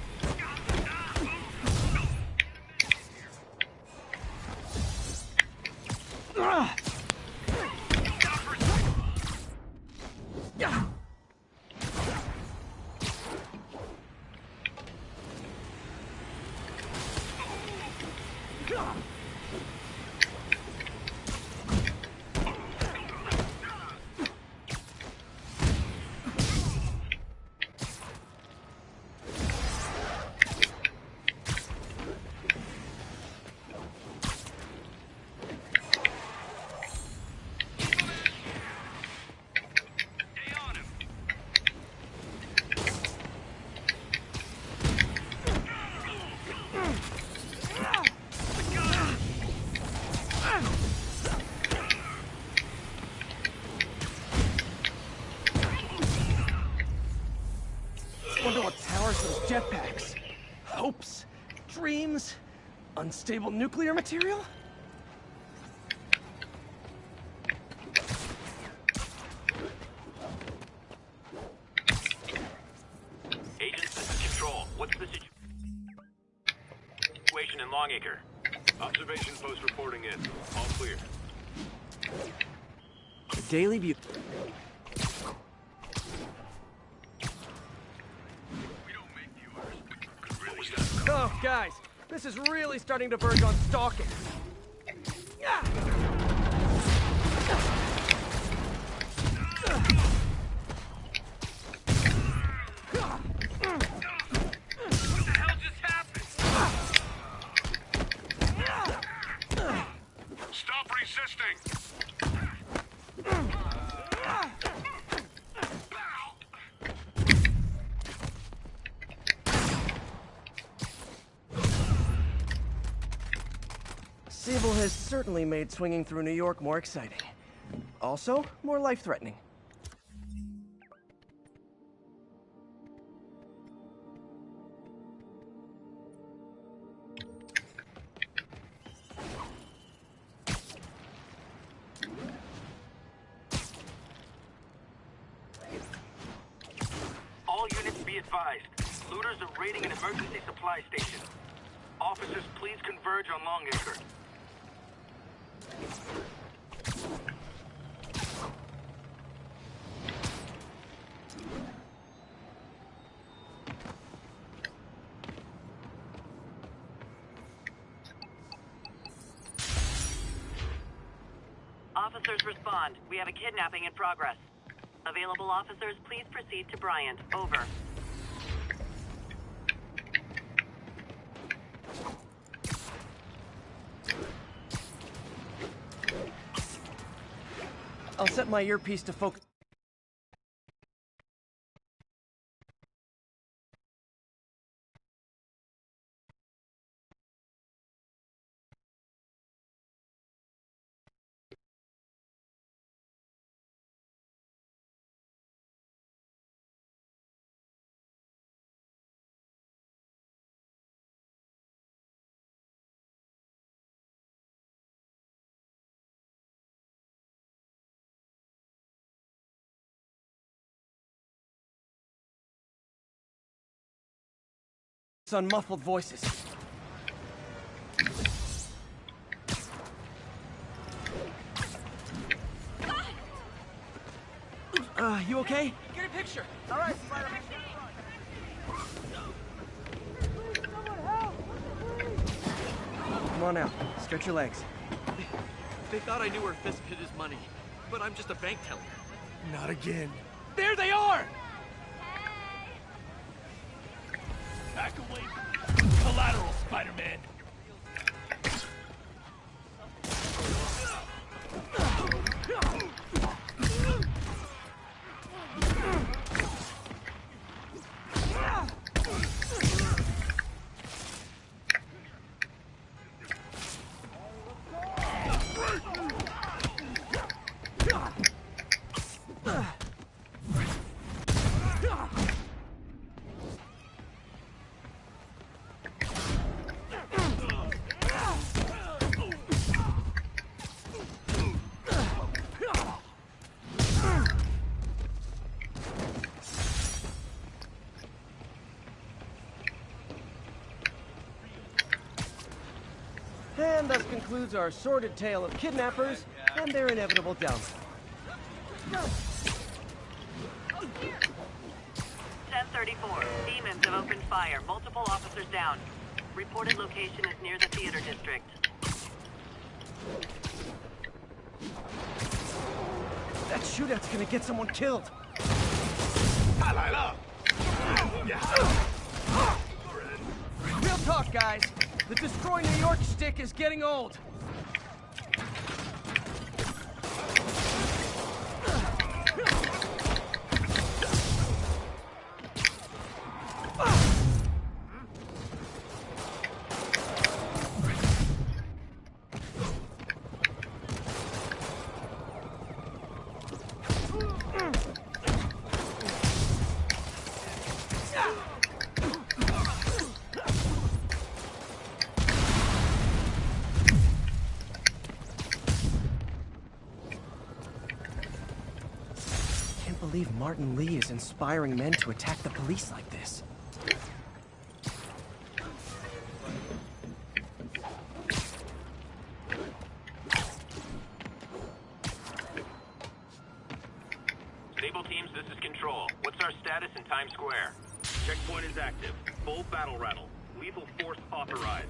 Wonder what powers those jetpacks. Hopes, dreams, unstable nuclear material? Agents, this is Control. What's the situation in Longacre? Observation post reporting in. All clear. The Daily Bugle. Oh, guys, this is really starting to verge on stalking. Stop resisting! Sable has certainly made swinging through New York more exciting. Also, more life-threatening. All units be advised. Looters are raiding an emergency supply station. Officers, please converge on Longacre. Officers respond. We have a kidnapping in progress. Available officers, please proceed to Bryant. Over. I'll set my earpiece to focus. On muffled voices. You okay? Get a picture. All right, Spider-Man. Come on out. Stretch your legs. They thought I knew where Fisk hid his money, but I'm just a bank teller. Not again. There they are! Back away from me. Collateral, Spider-Man. And thus concludes our sordid tale of kidnappers and their inevitable downfall. 1034. Demons have opened fire. Multiple officers down. Reported location is near the theater district. That shootout's gonna get someone killed. Real talk, guys. The Destroy New York stick is getting old. Can't believe Martin Lee is inspiring men to attack the police like this. Stable teams, this is Control. What's our status in Times Square? Checkpoint is active. Full battle rattle. Lethal force authorized.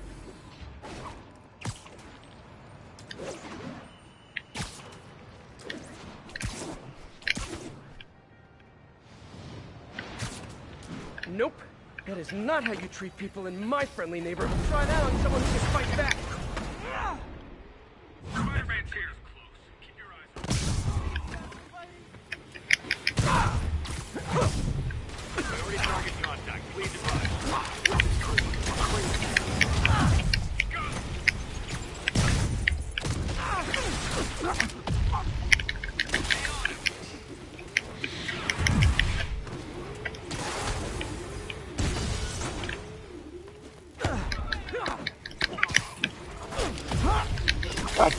Nope. That is not how you treat people in my friendly neighborhood. Try that on someone who can fight back. Spider-Man's here is close. Keep your eyes open. Priority target contact. Please advise. God.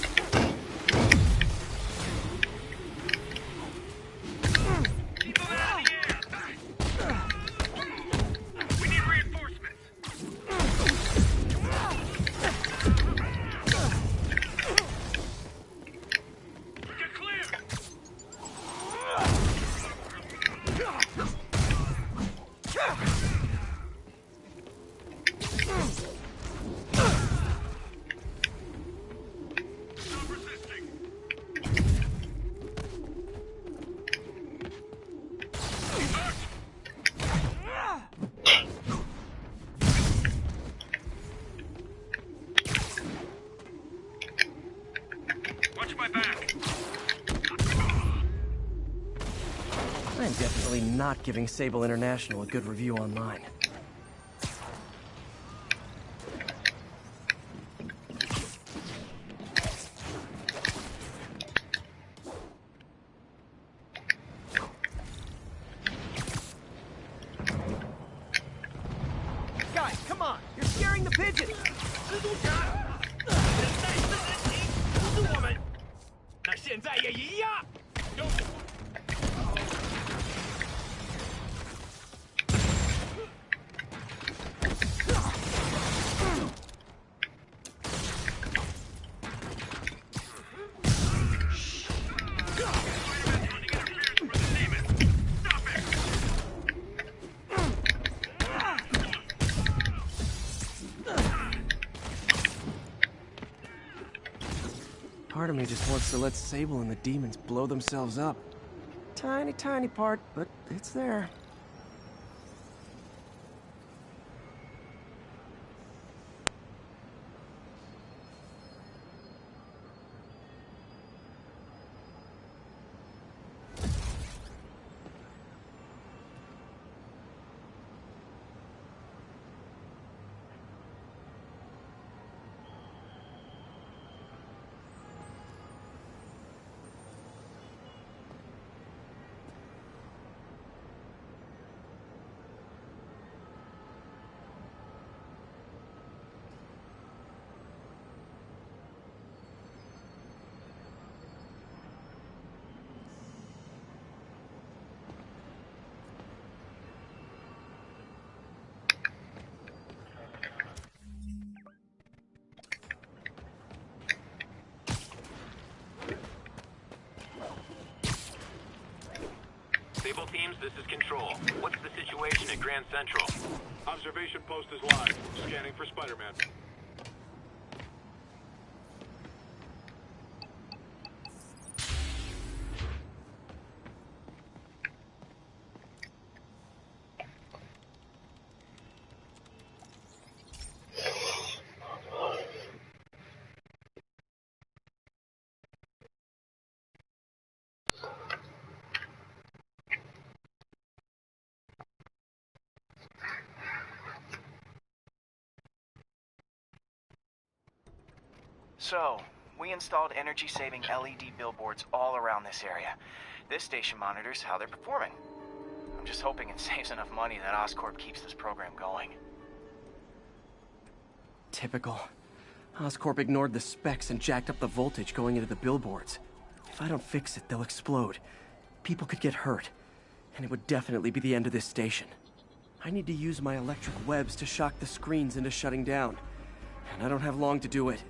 We need reinforcements. Get clear. Stop resisting. Watch my back. I am definitely not giving Sable International a good review online. Guys, come on! You're scaring the pigeons! 那现在也一样。Part of me just wants to let Sable and the demons blow themselves up. Tiny, tiny part, but it's there. Sable teams, this is Control. What's the situation at Grand Central? Observation post is live. Scanning for Spider-Man. So, we installed energy-saving LED billboards all around this area. This station monitors how they're performing. I'm just hoping it saves enough money that Oscorp keeps this program going. Typical. Oscorp ignored the specs and jacked up the voltage going into the billboards. If I don't fix it, they'll explode. People could get hurt. And it would definitely be the end of this station. I need to use my electric webs to shock the screens into shutting down. And I don't have long to do it.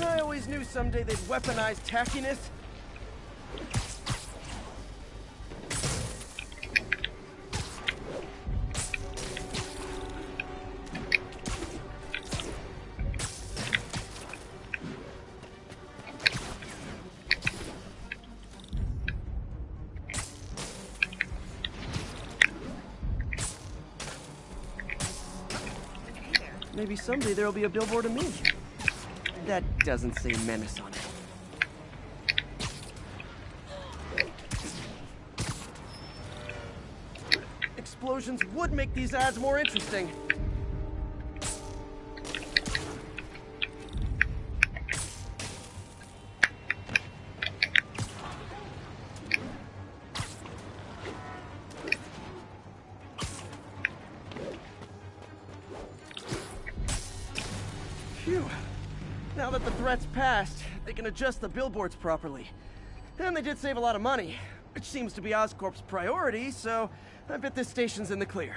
I always knew someday they'd weaponize tackiness. Maybe someday there'll be a billboard of me. That doesn't say menace on it. Explosions would make these ads more interesting. Phew. Now that the threat's passed, they can adjust the billboards properly. And they did save a lot of money, which seems to be Oscorp's priority, so I bet this station's in the clear.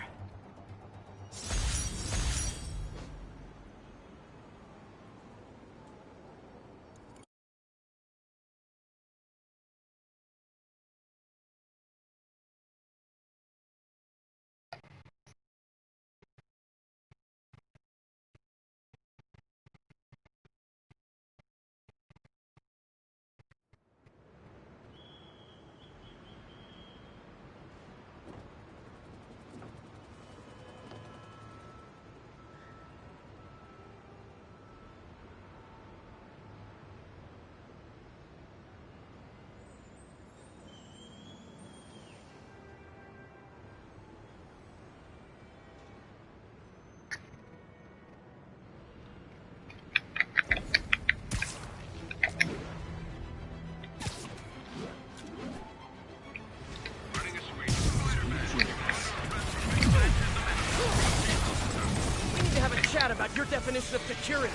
Chat about your definition of security.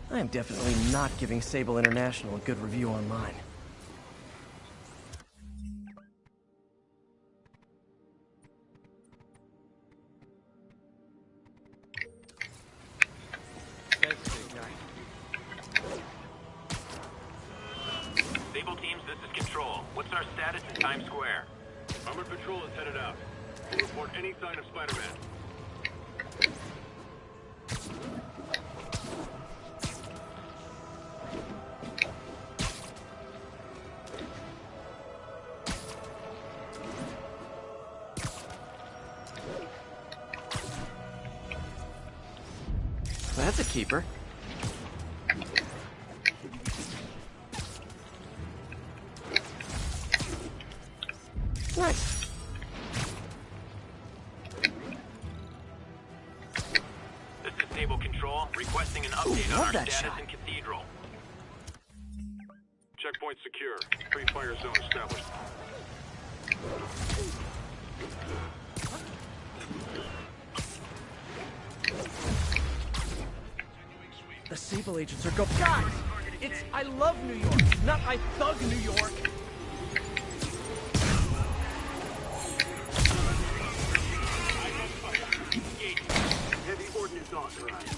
I am definitely not giving Sable International a good review online. this is Control. What's our status in Times Square? Armored Patrol is headed out. We'll report any sign of Spider-Man. That's a keeper. Nice. This is Stable Control, requesting an update on our that status shot. in Cathedral. Checkpoint secure. Free fire zone established. The Sable agents are Guys! It's I love New York, not I thug New York. Heavy ordnance authorized.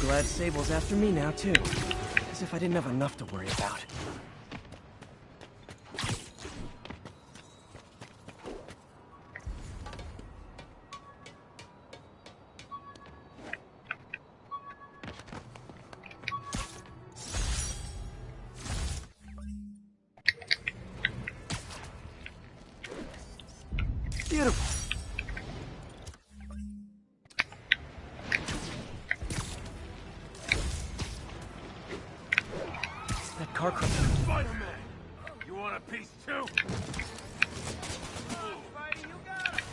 Glad Sable's after me now, too. As if I didn't have enough to worry about. Beautiful. Car crash. Spider-Man! You want a piece too? Spidey, you got it!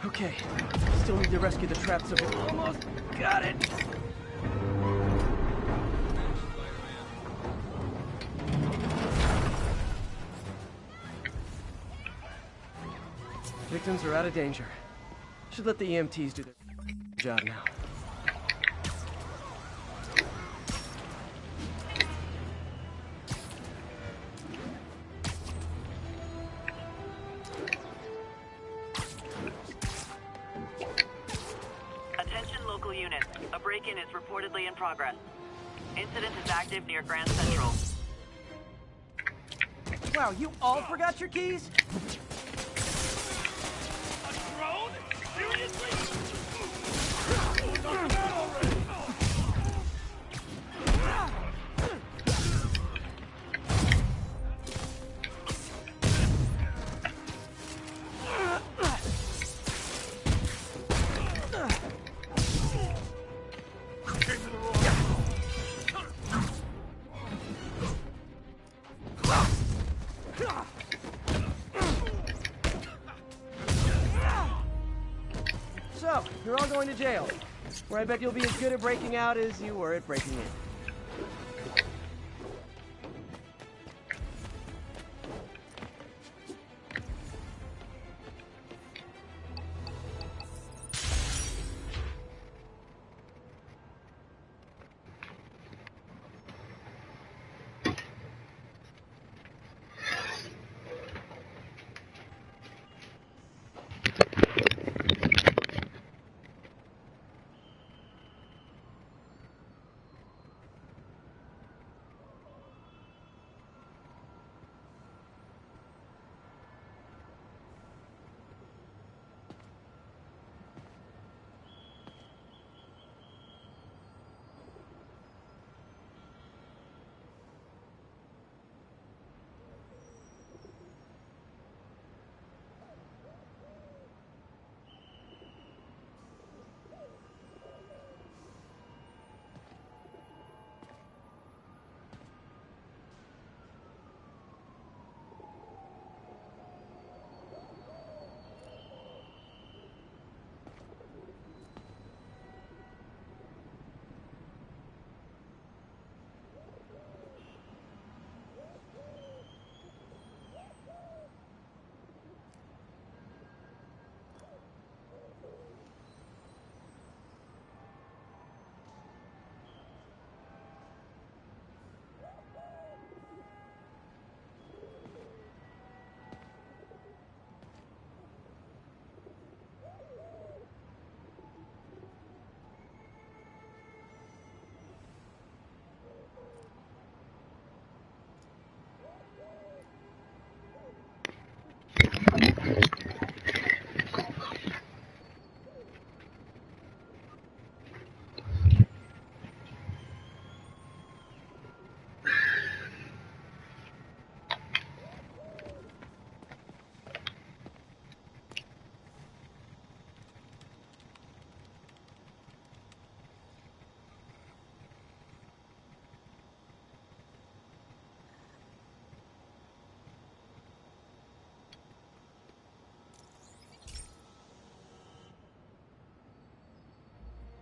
Okay, still need to rescue the trapped civilian. Almost got it! Victims are out of danger. Should let the EMTs do their job now. Break-in is reportedly in progress. Incident is active near Grand Central. Wow, you all forgot your keys? A drone? Seriously? So, you're all going to jail, where I bet you'll be as good at breaking out as you were at breaking in.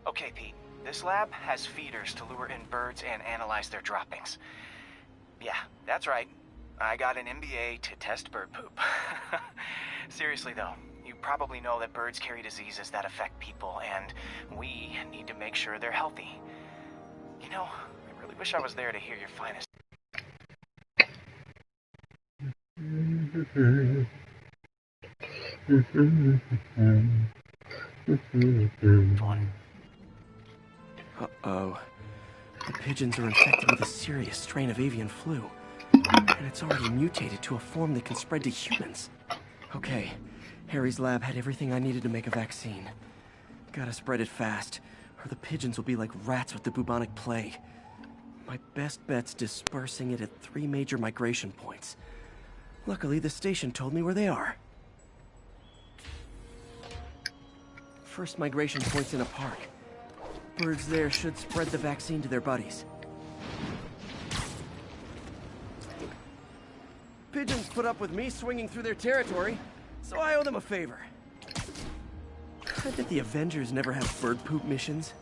Okay, Pete. This lab has feeders to lure in birds and analyze their droppings. Yeah, that's right. I got an MBA to test bird poop. Seriously though, you probably know that birds carry diseases that affect people, and we need to make sure they're healthy. You know, I really wish I was there to hear your finest. Uh-oh. The pigeons are infected with a serious strain of avian flu. And it's already mutated to a form that can spread to humans. Okay, Harry's lab had everything I needed to make a vaccine. Gotta spread it fast, or the pigeons will be like rats with the bubonic plague. My best bet's dispersing it at 3 major migration points. Luckily, the station told me where they are. First migration point's in a park. Birds there should spread the vaccine to their buddies. Pigeons put up with me swinging through their territory, so I owe them a favor. I bet the Avengers never have bird poop missions.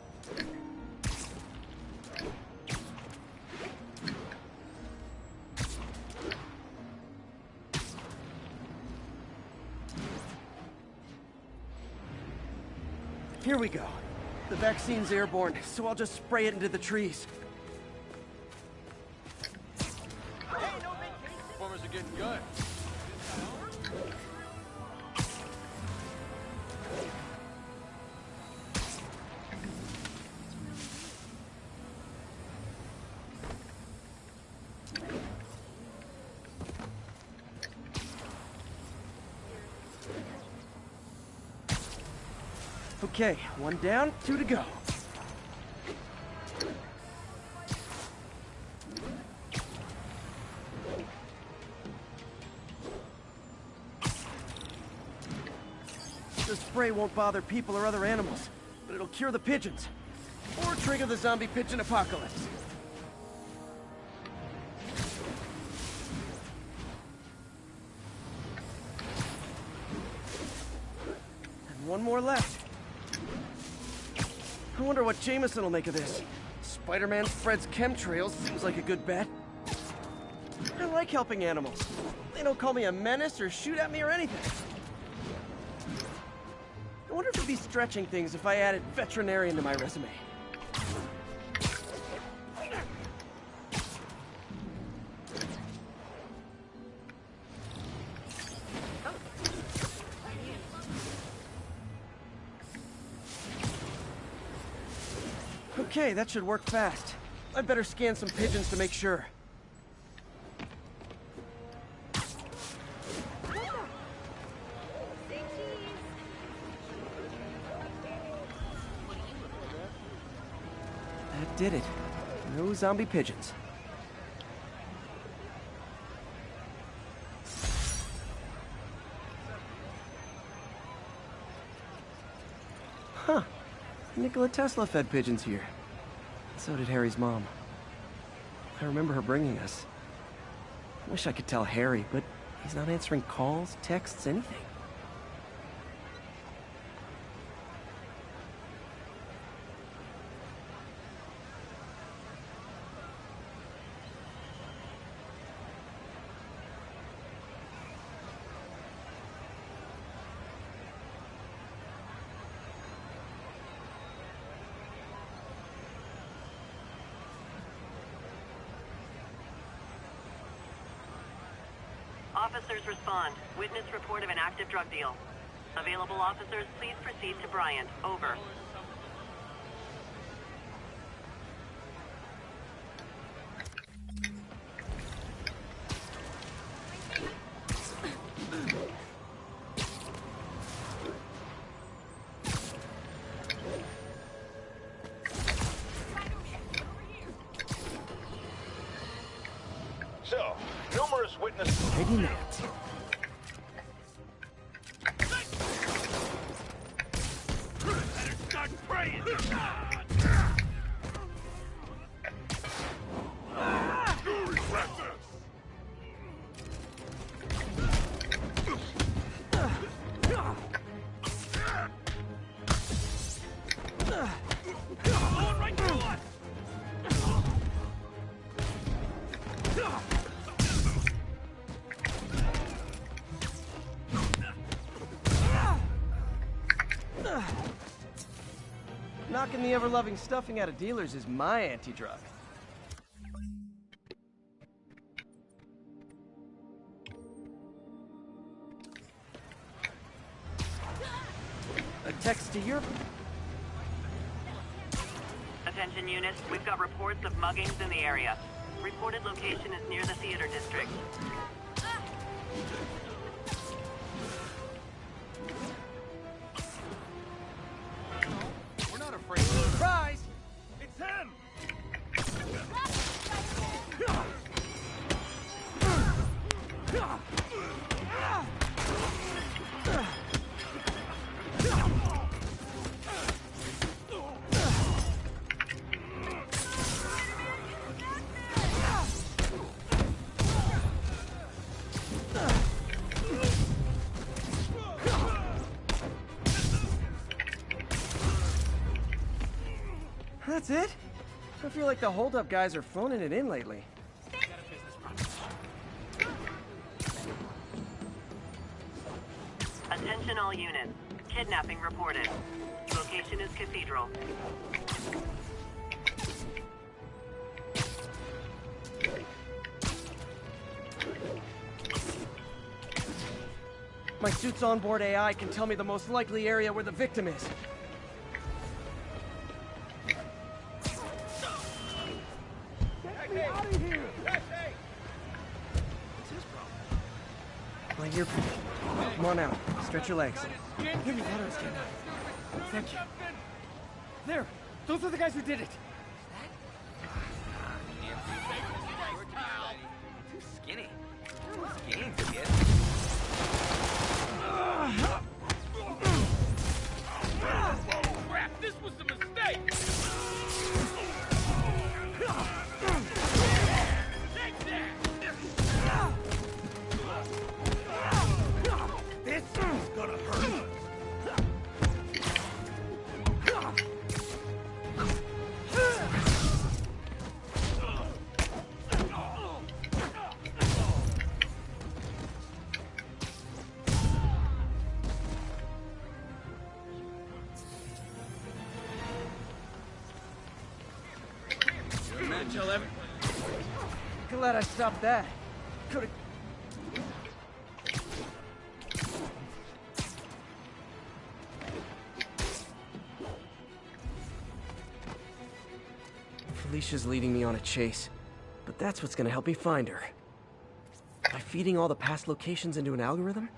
Here we go. The vaccine's airborne, so I'll just spray it into the trees. Performers are getting good. Okay, 1 down, 2 to go. The spray won't bother people or other animals, but it'll cure the pigeons. Or trigger the zombie pigeon apocalypse. And 1 more left. I wonder what Jameson will make of this. Spider-Man spreads chemtrails seems like a good bet. I like helping animals. They don't call me a menace or shoot at me or anything. I wonder if it'd be stretching things if I added veterinarian to my resume. Okay, that should work fast. I'd better scan some pigeons to make sure. That did it. No zombie pigeons. Huh. Nikola Tesla fed pigeons here. So did Harry's mom. I remember her bringing us. I wish I could tell Harry, but he's not answering calls, texts, anything. Officers respond. Witness report of an active drug deal. Available officers, please proceed to Bryant. Over. So, numerous witnesses. Peggy Nance. Start praying! Knocking the ever-loving stuffing out of dealers is my anti-drug. A text to your... Attention units, we've got reports of muggings in the area. Reported location is near the theater district. We're not afraid. Surprise! It's him! That's it? I feel like the hold-up guys are phoning it in lately. Attention all units. Kidnapping reported. Location is Cathedral. My suit's onboard AI can tell me the most likely area where the victim is. My earpiece. Come on out. Stretch your legs. Give me that. Thank you. There. Those are the guys who did it. Too skinny. Game, kid. Crap, this was a mistake! This is gonna hurt. Glad I stopped that. Could've... Felicia's leading me on a chase, but that's what's gonna help me find her. By feeding all the past locations into an algorithm,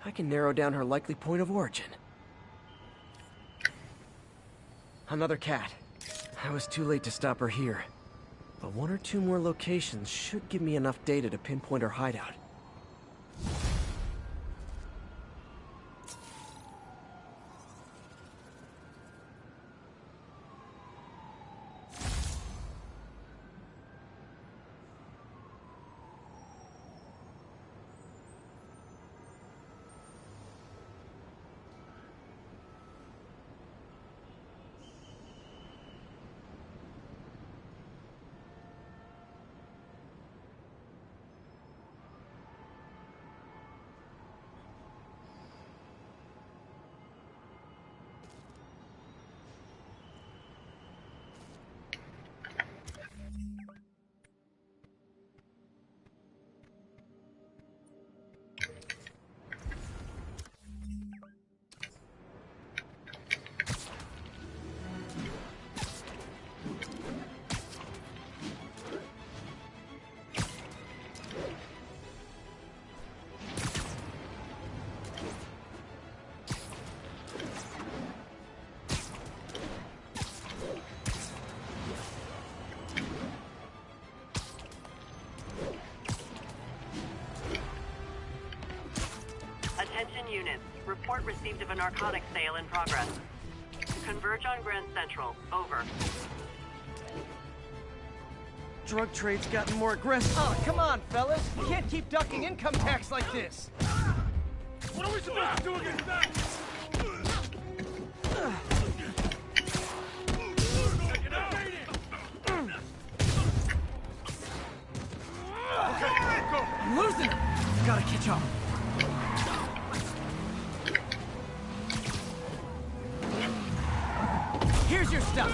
I can narrow down her likely point of origin. Another cat. I was too late to stop her here. But one or two more locations should give me enough data to pinpoint her hideout. Attention units. Report received of a narcotics sale in progress. Converge on Grand Central. Over. Drug trade's gotten more aggressive. Oh, come on, fellas. You can't keep ducking income tax like this. What are we supposed to do against that? I'm losing him. Gotta catch up. Here's your stuff.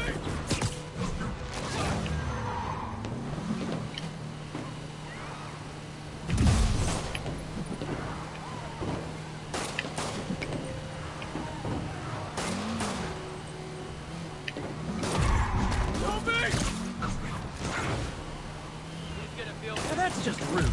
Now that's just rude.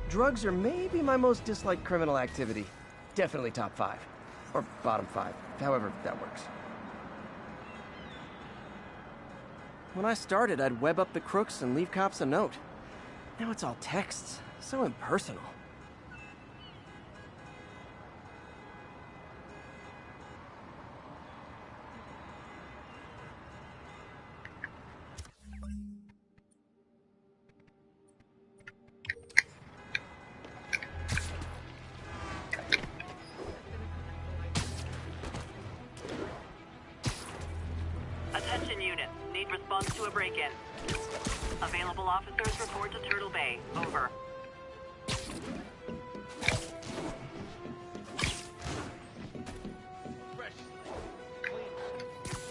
Drugs are maybe my most disliked criminal activity. Definitely top 5. Or bottom 5, however that works. When I started, I'd web up the crooks and leave cops a note. Now it's all texts, so impersonal. Attention units. Need response to a break-in. Available officers report to Turtle Bay. Over.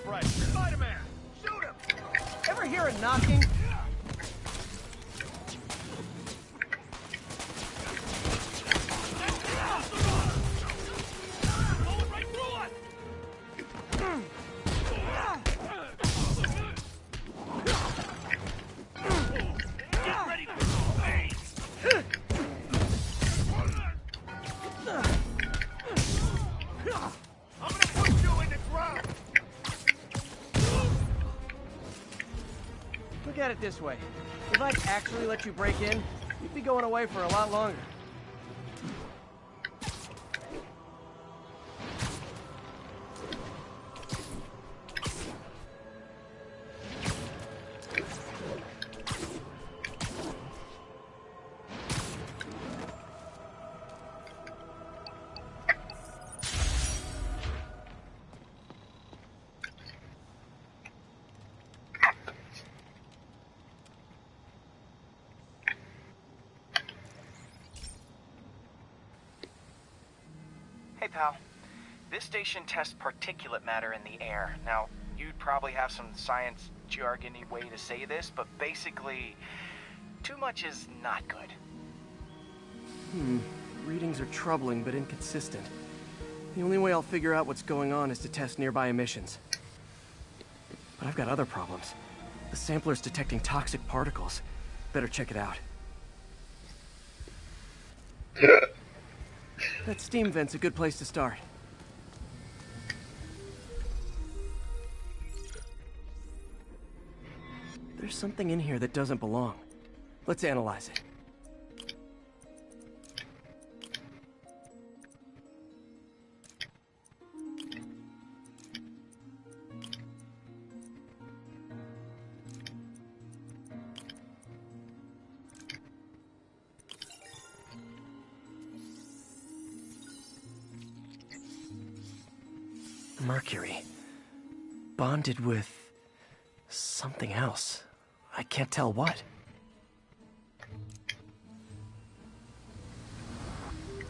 Fresh. Spider-Man! Shoot him! Ever hear a knocking? Look at it this way. If I'd actually let you break in, you'd be going away for a lot longer. Hey, pal. This station tests particulate matter in the air. Now, you'd probably have some science jargony way to say this, but basically, too much is not good. Readings are troubling but inconsistent. The only way I'll figure out what's going on is to test nearby emissions. But I've got other problems. The sampler's detecting toxic particles. Better check it out. That steam vent's a good place to start. There's something in here that doesn't belong. Let's analyze it. Mercury. Bonded with something else. I can't tell what.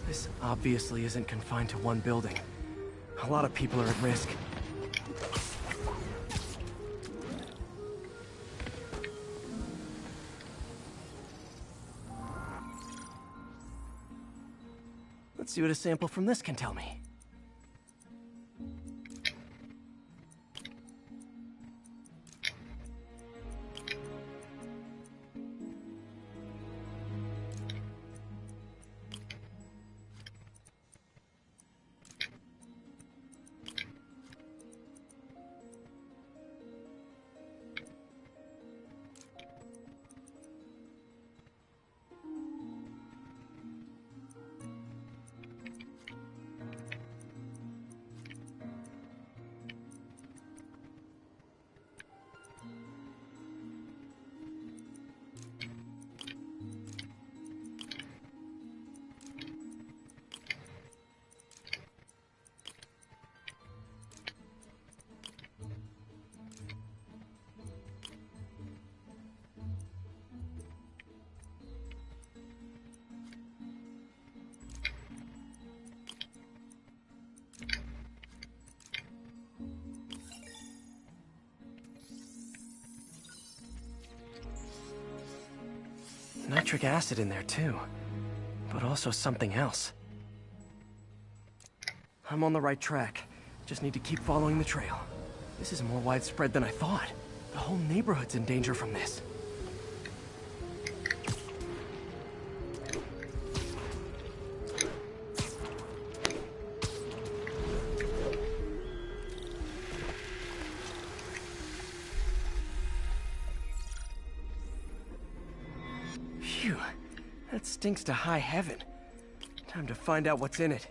This obviously isn't confined to one building. A lot of people are at risk. Let's see what a sample from this can tell me. nitric acid in there too, but also something else. I'm on the right track. Just need to keep following the trail. This is more widespread than I thought. The whole neighborhood's in danger from this. Phew, that stinks to high heaven. Time to find out what's in it.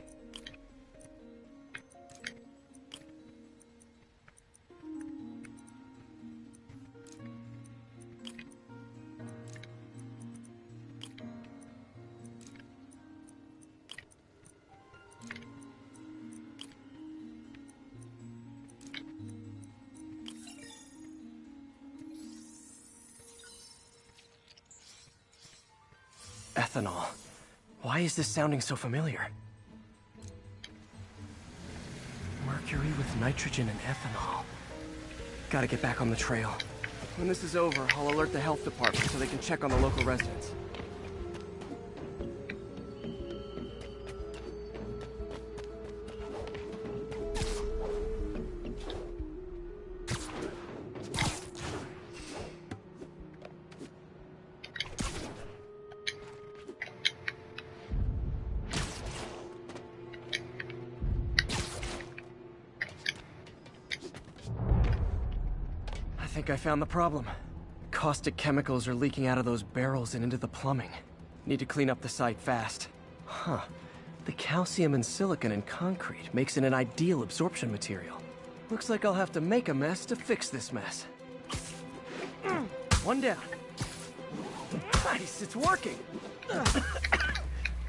Ethanol. Why is this sounding so familiar? Mercury with nitrogen and ethanol. Gotta get back on the trail. When this is over, I'll alert the health department so they can check on the local residents. I think I found the problem. Caustic chemicals are leaking out of those barrels and into the plumbing. Need to clean up the site fast. Huh. The calcium and silicon in concrete makes it an ideal absorption material. Looks like I'll have to make a mess to fix this mess. One down. Nice, it's working.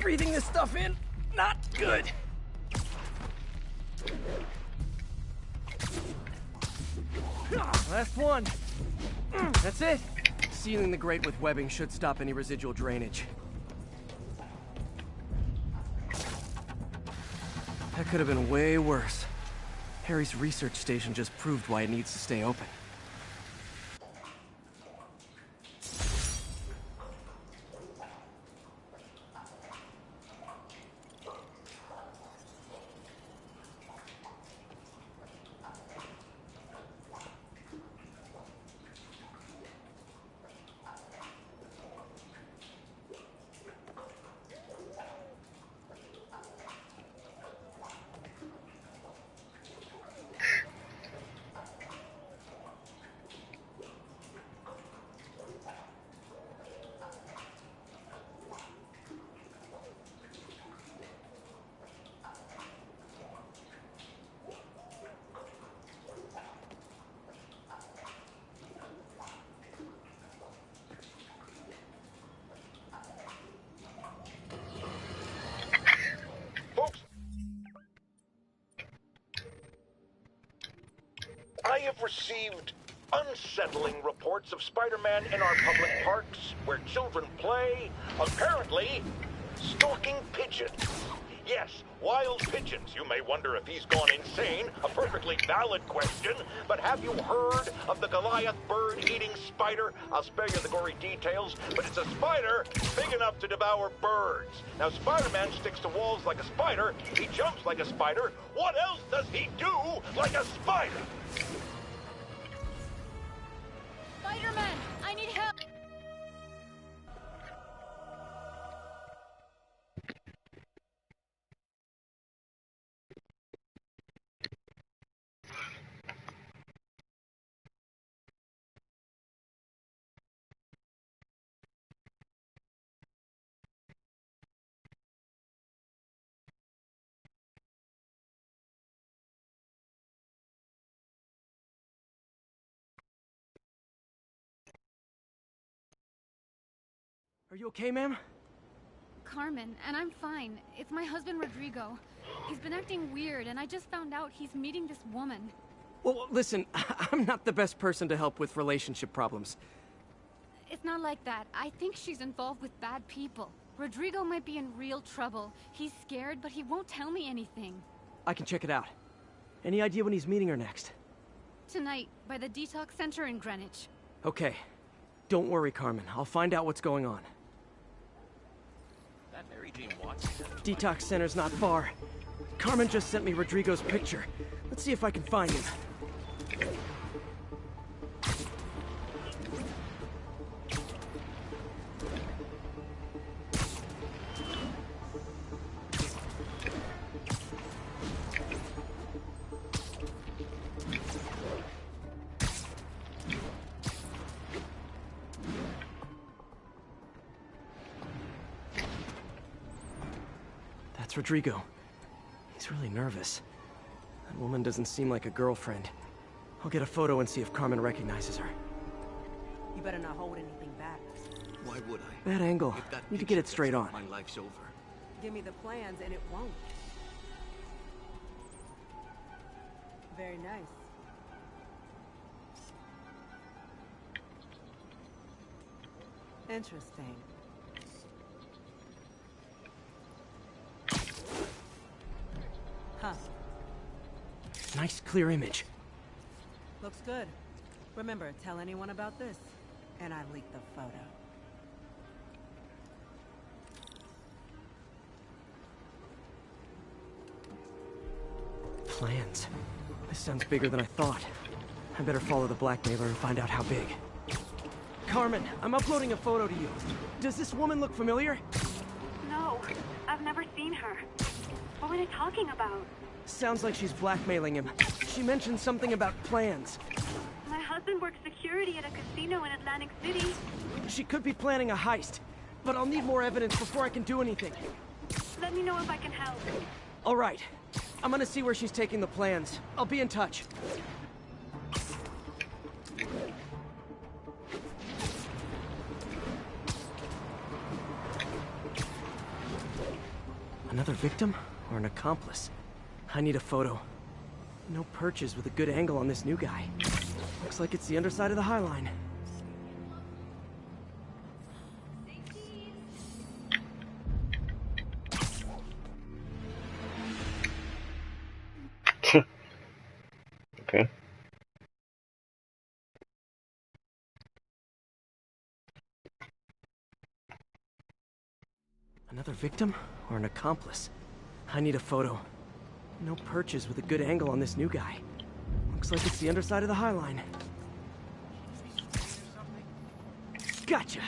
Breathing this stuff in, not good. Last one. That's it. Sealing the grate with webbing should stop any residual drainage. That could have been way worse. Harry's research station just proved why it needs to stay open. I have received unsettling reports of Spider-Man in our public parks, where children play, apparently stalking pigeons. Yes, wild pigeons. You may wonder if he's gone insane. A perfectly valid question. But have you heard of the Goliath bird-eating spider? I'll spare you the gory details, but it's a spider big enough to devour birds. Now, Spider-Man sticks to walls like a spider. He jumps like a spider. What else does he do like a spider? Spider-Man, I need help! Are you okay, ma'am? Carmen, and I'm fine. It's my husband, Rodrigo. He's been acting weird, and I just found out he's meeting this woman. Well, listen, I'm not the best person to help with relationship problems. It's not like that. I think she's involved with bad people. Rodrigo might be in real trouble. He's scared, but he won't tell me anything. I can check it out. Any idea when he's meeting her next? Tonight, by the detox center in Greenwich. Okay. Don't worry, Carmen. I'll find out what's going on. Detox center's not far. Carmen just sent me Rodrigo's picture. Let's see if I can find him. That's Rodrigo. He's really nervous. That woman doesn't seem like a girlfriend. I'll get a photo and see if Carmen recognizes her. You better not hold anything back. Why would I? Bad angle. Need to get it straight on. My life's over. Give me the plans and it won't. Very nice. Interesting. Huh. Nice, clear image. Looks good. Remember, tell anyone about this, and I leak the photo. Plans. This sounds bigger than I thought. I better follow the blackmailer and find out how big. Carmen, I'm uploading a photo to you. Does this woman look familiar? No, I've never seen her. What were they talking about? Sounds like she's blackmailing him. She mentioned something about plans. My husband works security at a casino in Atlantic City. She could be planning a heist, but I'll need more evidence before I can do anything. Let me know if I can help. All right. I'm gonna see where she's taking the plans. I'll be in touch. Another victim or an accomplice? I need a photo. No perches with a good angle on this new guy. Looks like it's the underside of the High Line. Okay. Another victim or an accomplice? I need a photo. No perches with a good angle on this new guy. Looks like it's the underside of the High Line. Gotcha!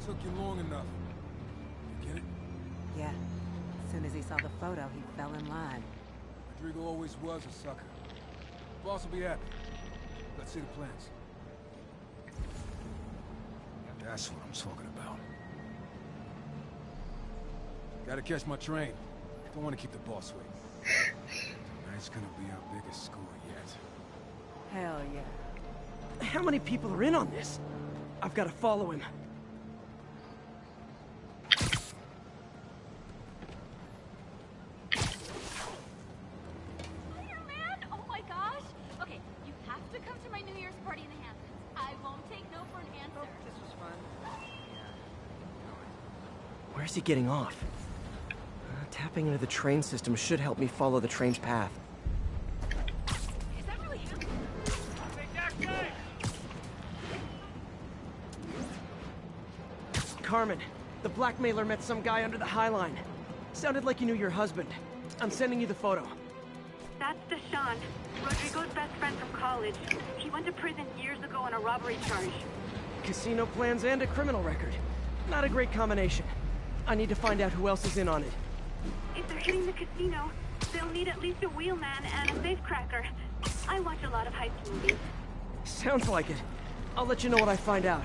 Took you long enough. You get it? Yeah. As soon as he saw the photo, he fell in line. Rodrigo always was a sucker. Boss will be happy. Let's see the plans. That's what I'm talking about. Gotta catch my train. Don't want to keep the boss waiting. Tonight's gonna be our biggest score yet. Hell yeah. How many people are in on this? I've got to follow him. Spider-Man? Oh my gosh! Okay, you have to come to my New Year's party in the Hamptons. I won't take no for an answer. This was fun. Where's he getting off? Tapping into the train system should help me follow the train's path. Is that really him? Carmen, the blackmailer met some guy under the High Line. Sounded like you knew your husband. I'm sending you the photo. That's Deshaun, Rodrigo's best friend from college. He went to prison years ago on a robbery charge. Casino plans and a criminal record. Not a great combination. I need to find out who else is in on it. If they're hitting the casino, they'll need at least a wheelman and a safecracker. I watch a lot of heist movies. Sounds like it. I'll let you know what I find out.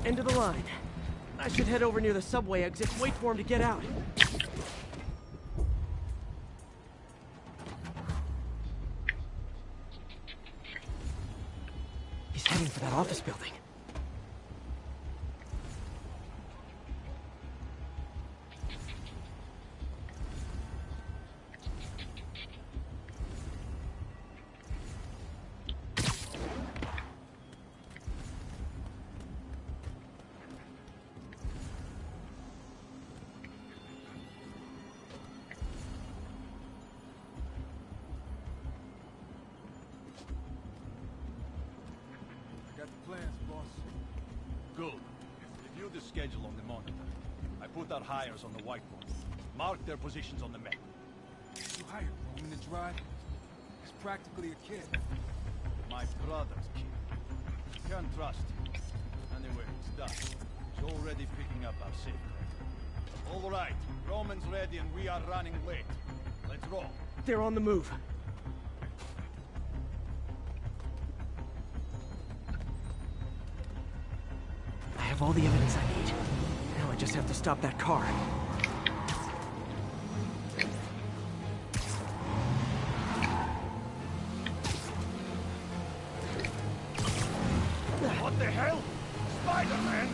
End of the line. I should head over near the subway exit and wait for him to get out. He's heading for that office building. plans, boss. Good. Review the schedule on the monitor. I put our hires on the whiteboard. Mark their positions on the map. You hired Roman to drive? He's practically a kid. My brother's kid. Can't trust him. Anyway, it's done. He's already picking up our safe crack. All right, Roman's ready and we are running late. Let's roll. They're on the move. I have all the evidence I need. Now I just have to stop that car. What the hell? Spider-Man!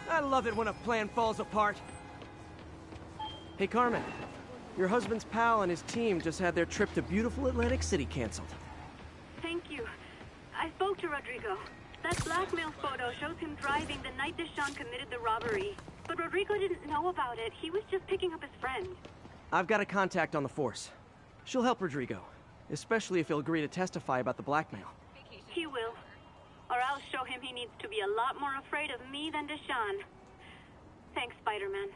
I love it when a plan falls apart. Hey, Carmen. Your husband's pal and his team just had their trip to beautiful Atlantic City canceled. Thank you. I spoke to Rodrigo. That blackmail photo shows him driving the night Deshaun committed the robbery. But Rodrigo didn't know about it. He was just picking up his friend. I've got a contact on the force. She'll help Rodrigo, especially if he'll agree to testify about the blackmail. He will. Or I'll show him he needs to be a lot more afraid of me than Deshaun. Thanks, Spider-Man.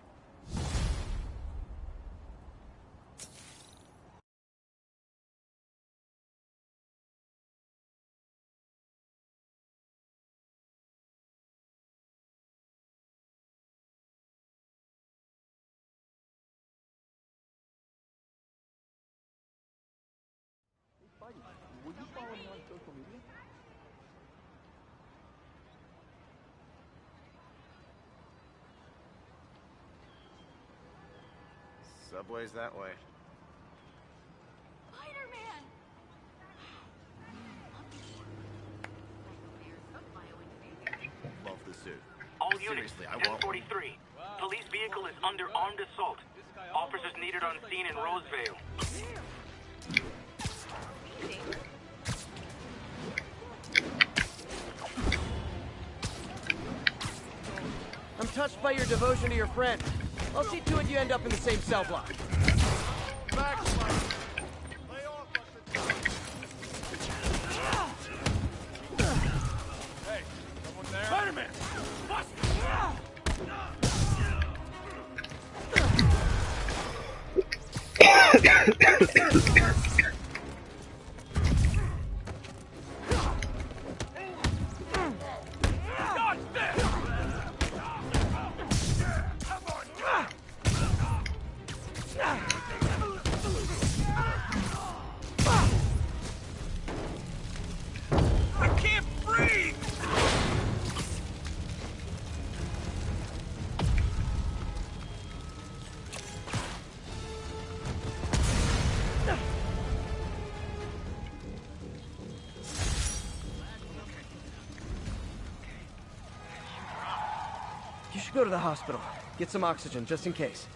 Will you follow me on social media? Subway's that way. Spider-Man! Love the suit. All units, Seriously, I want one. 1043. Police vehicle is under armed assault. Officers needed on scene in Rosevale. I'm touched by your devotion to your friend. I'll see to it you end up in the same cell block. Hey, someone there? Spider-Man! Bust! I can't breathe! You should go to the hospital. Get some oxygen, just in case.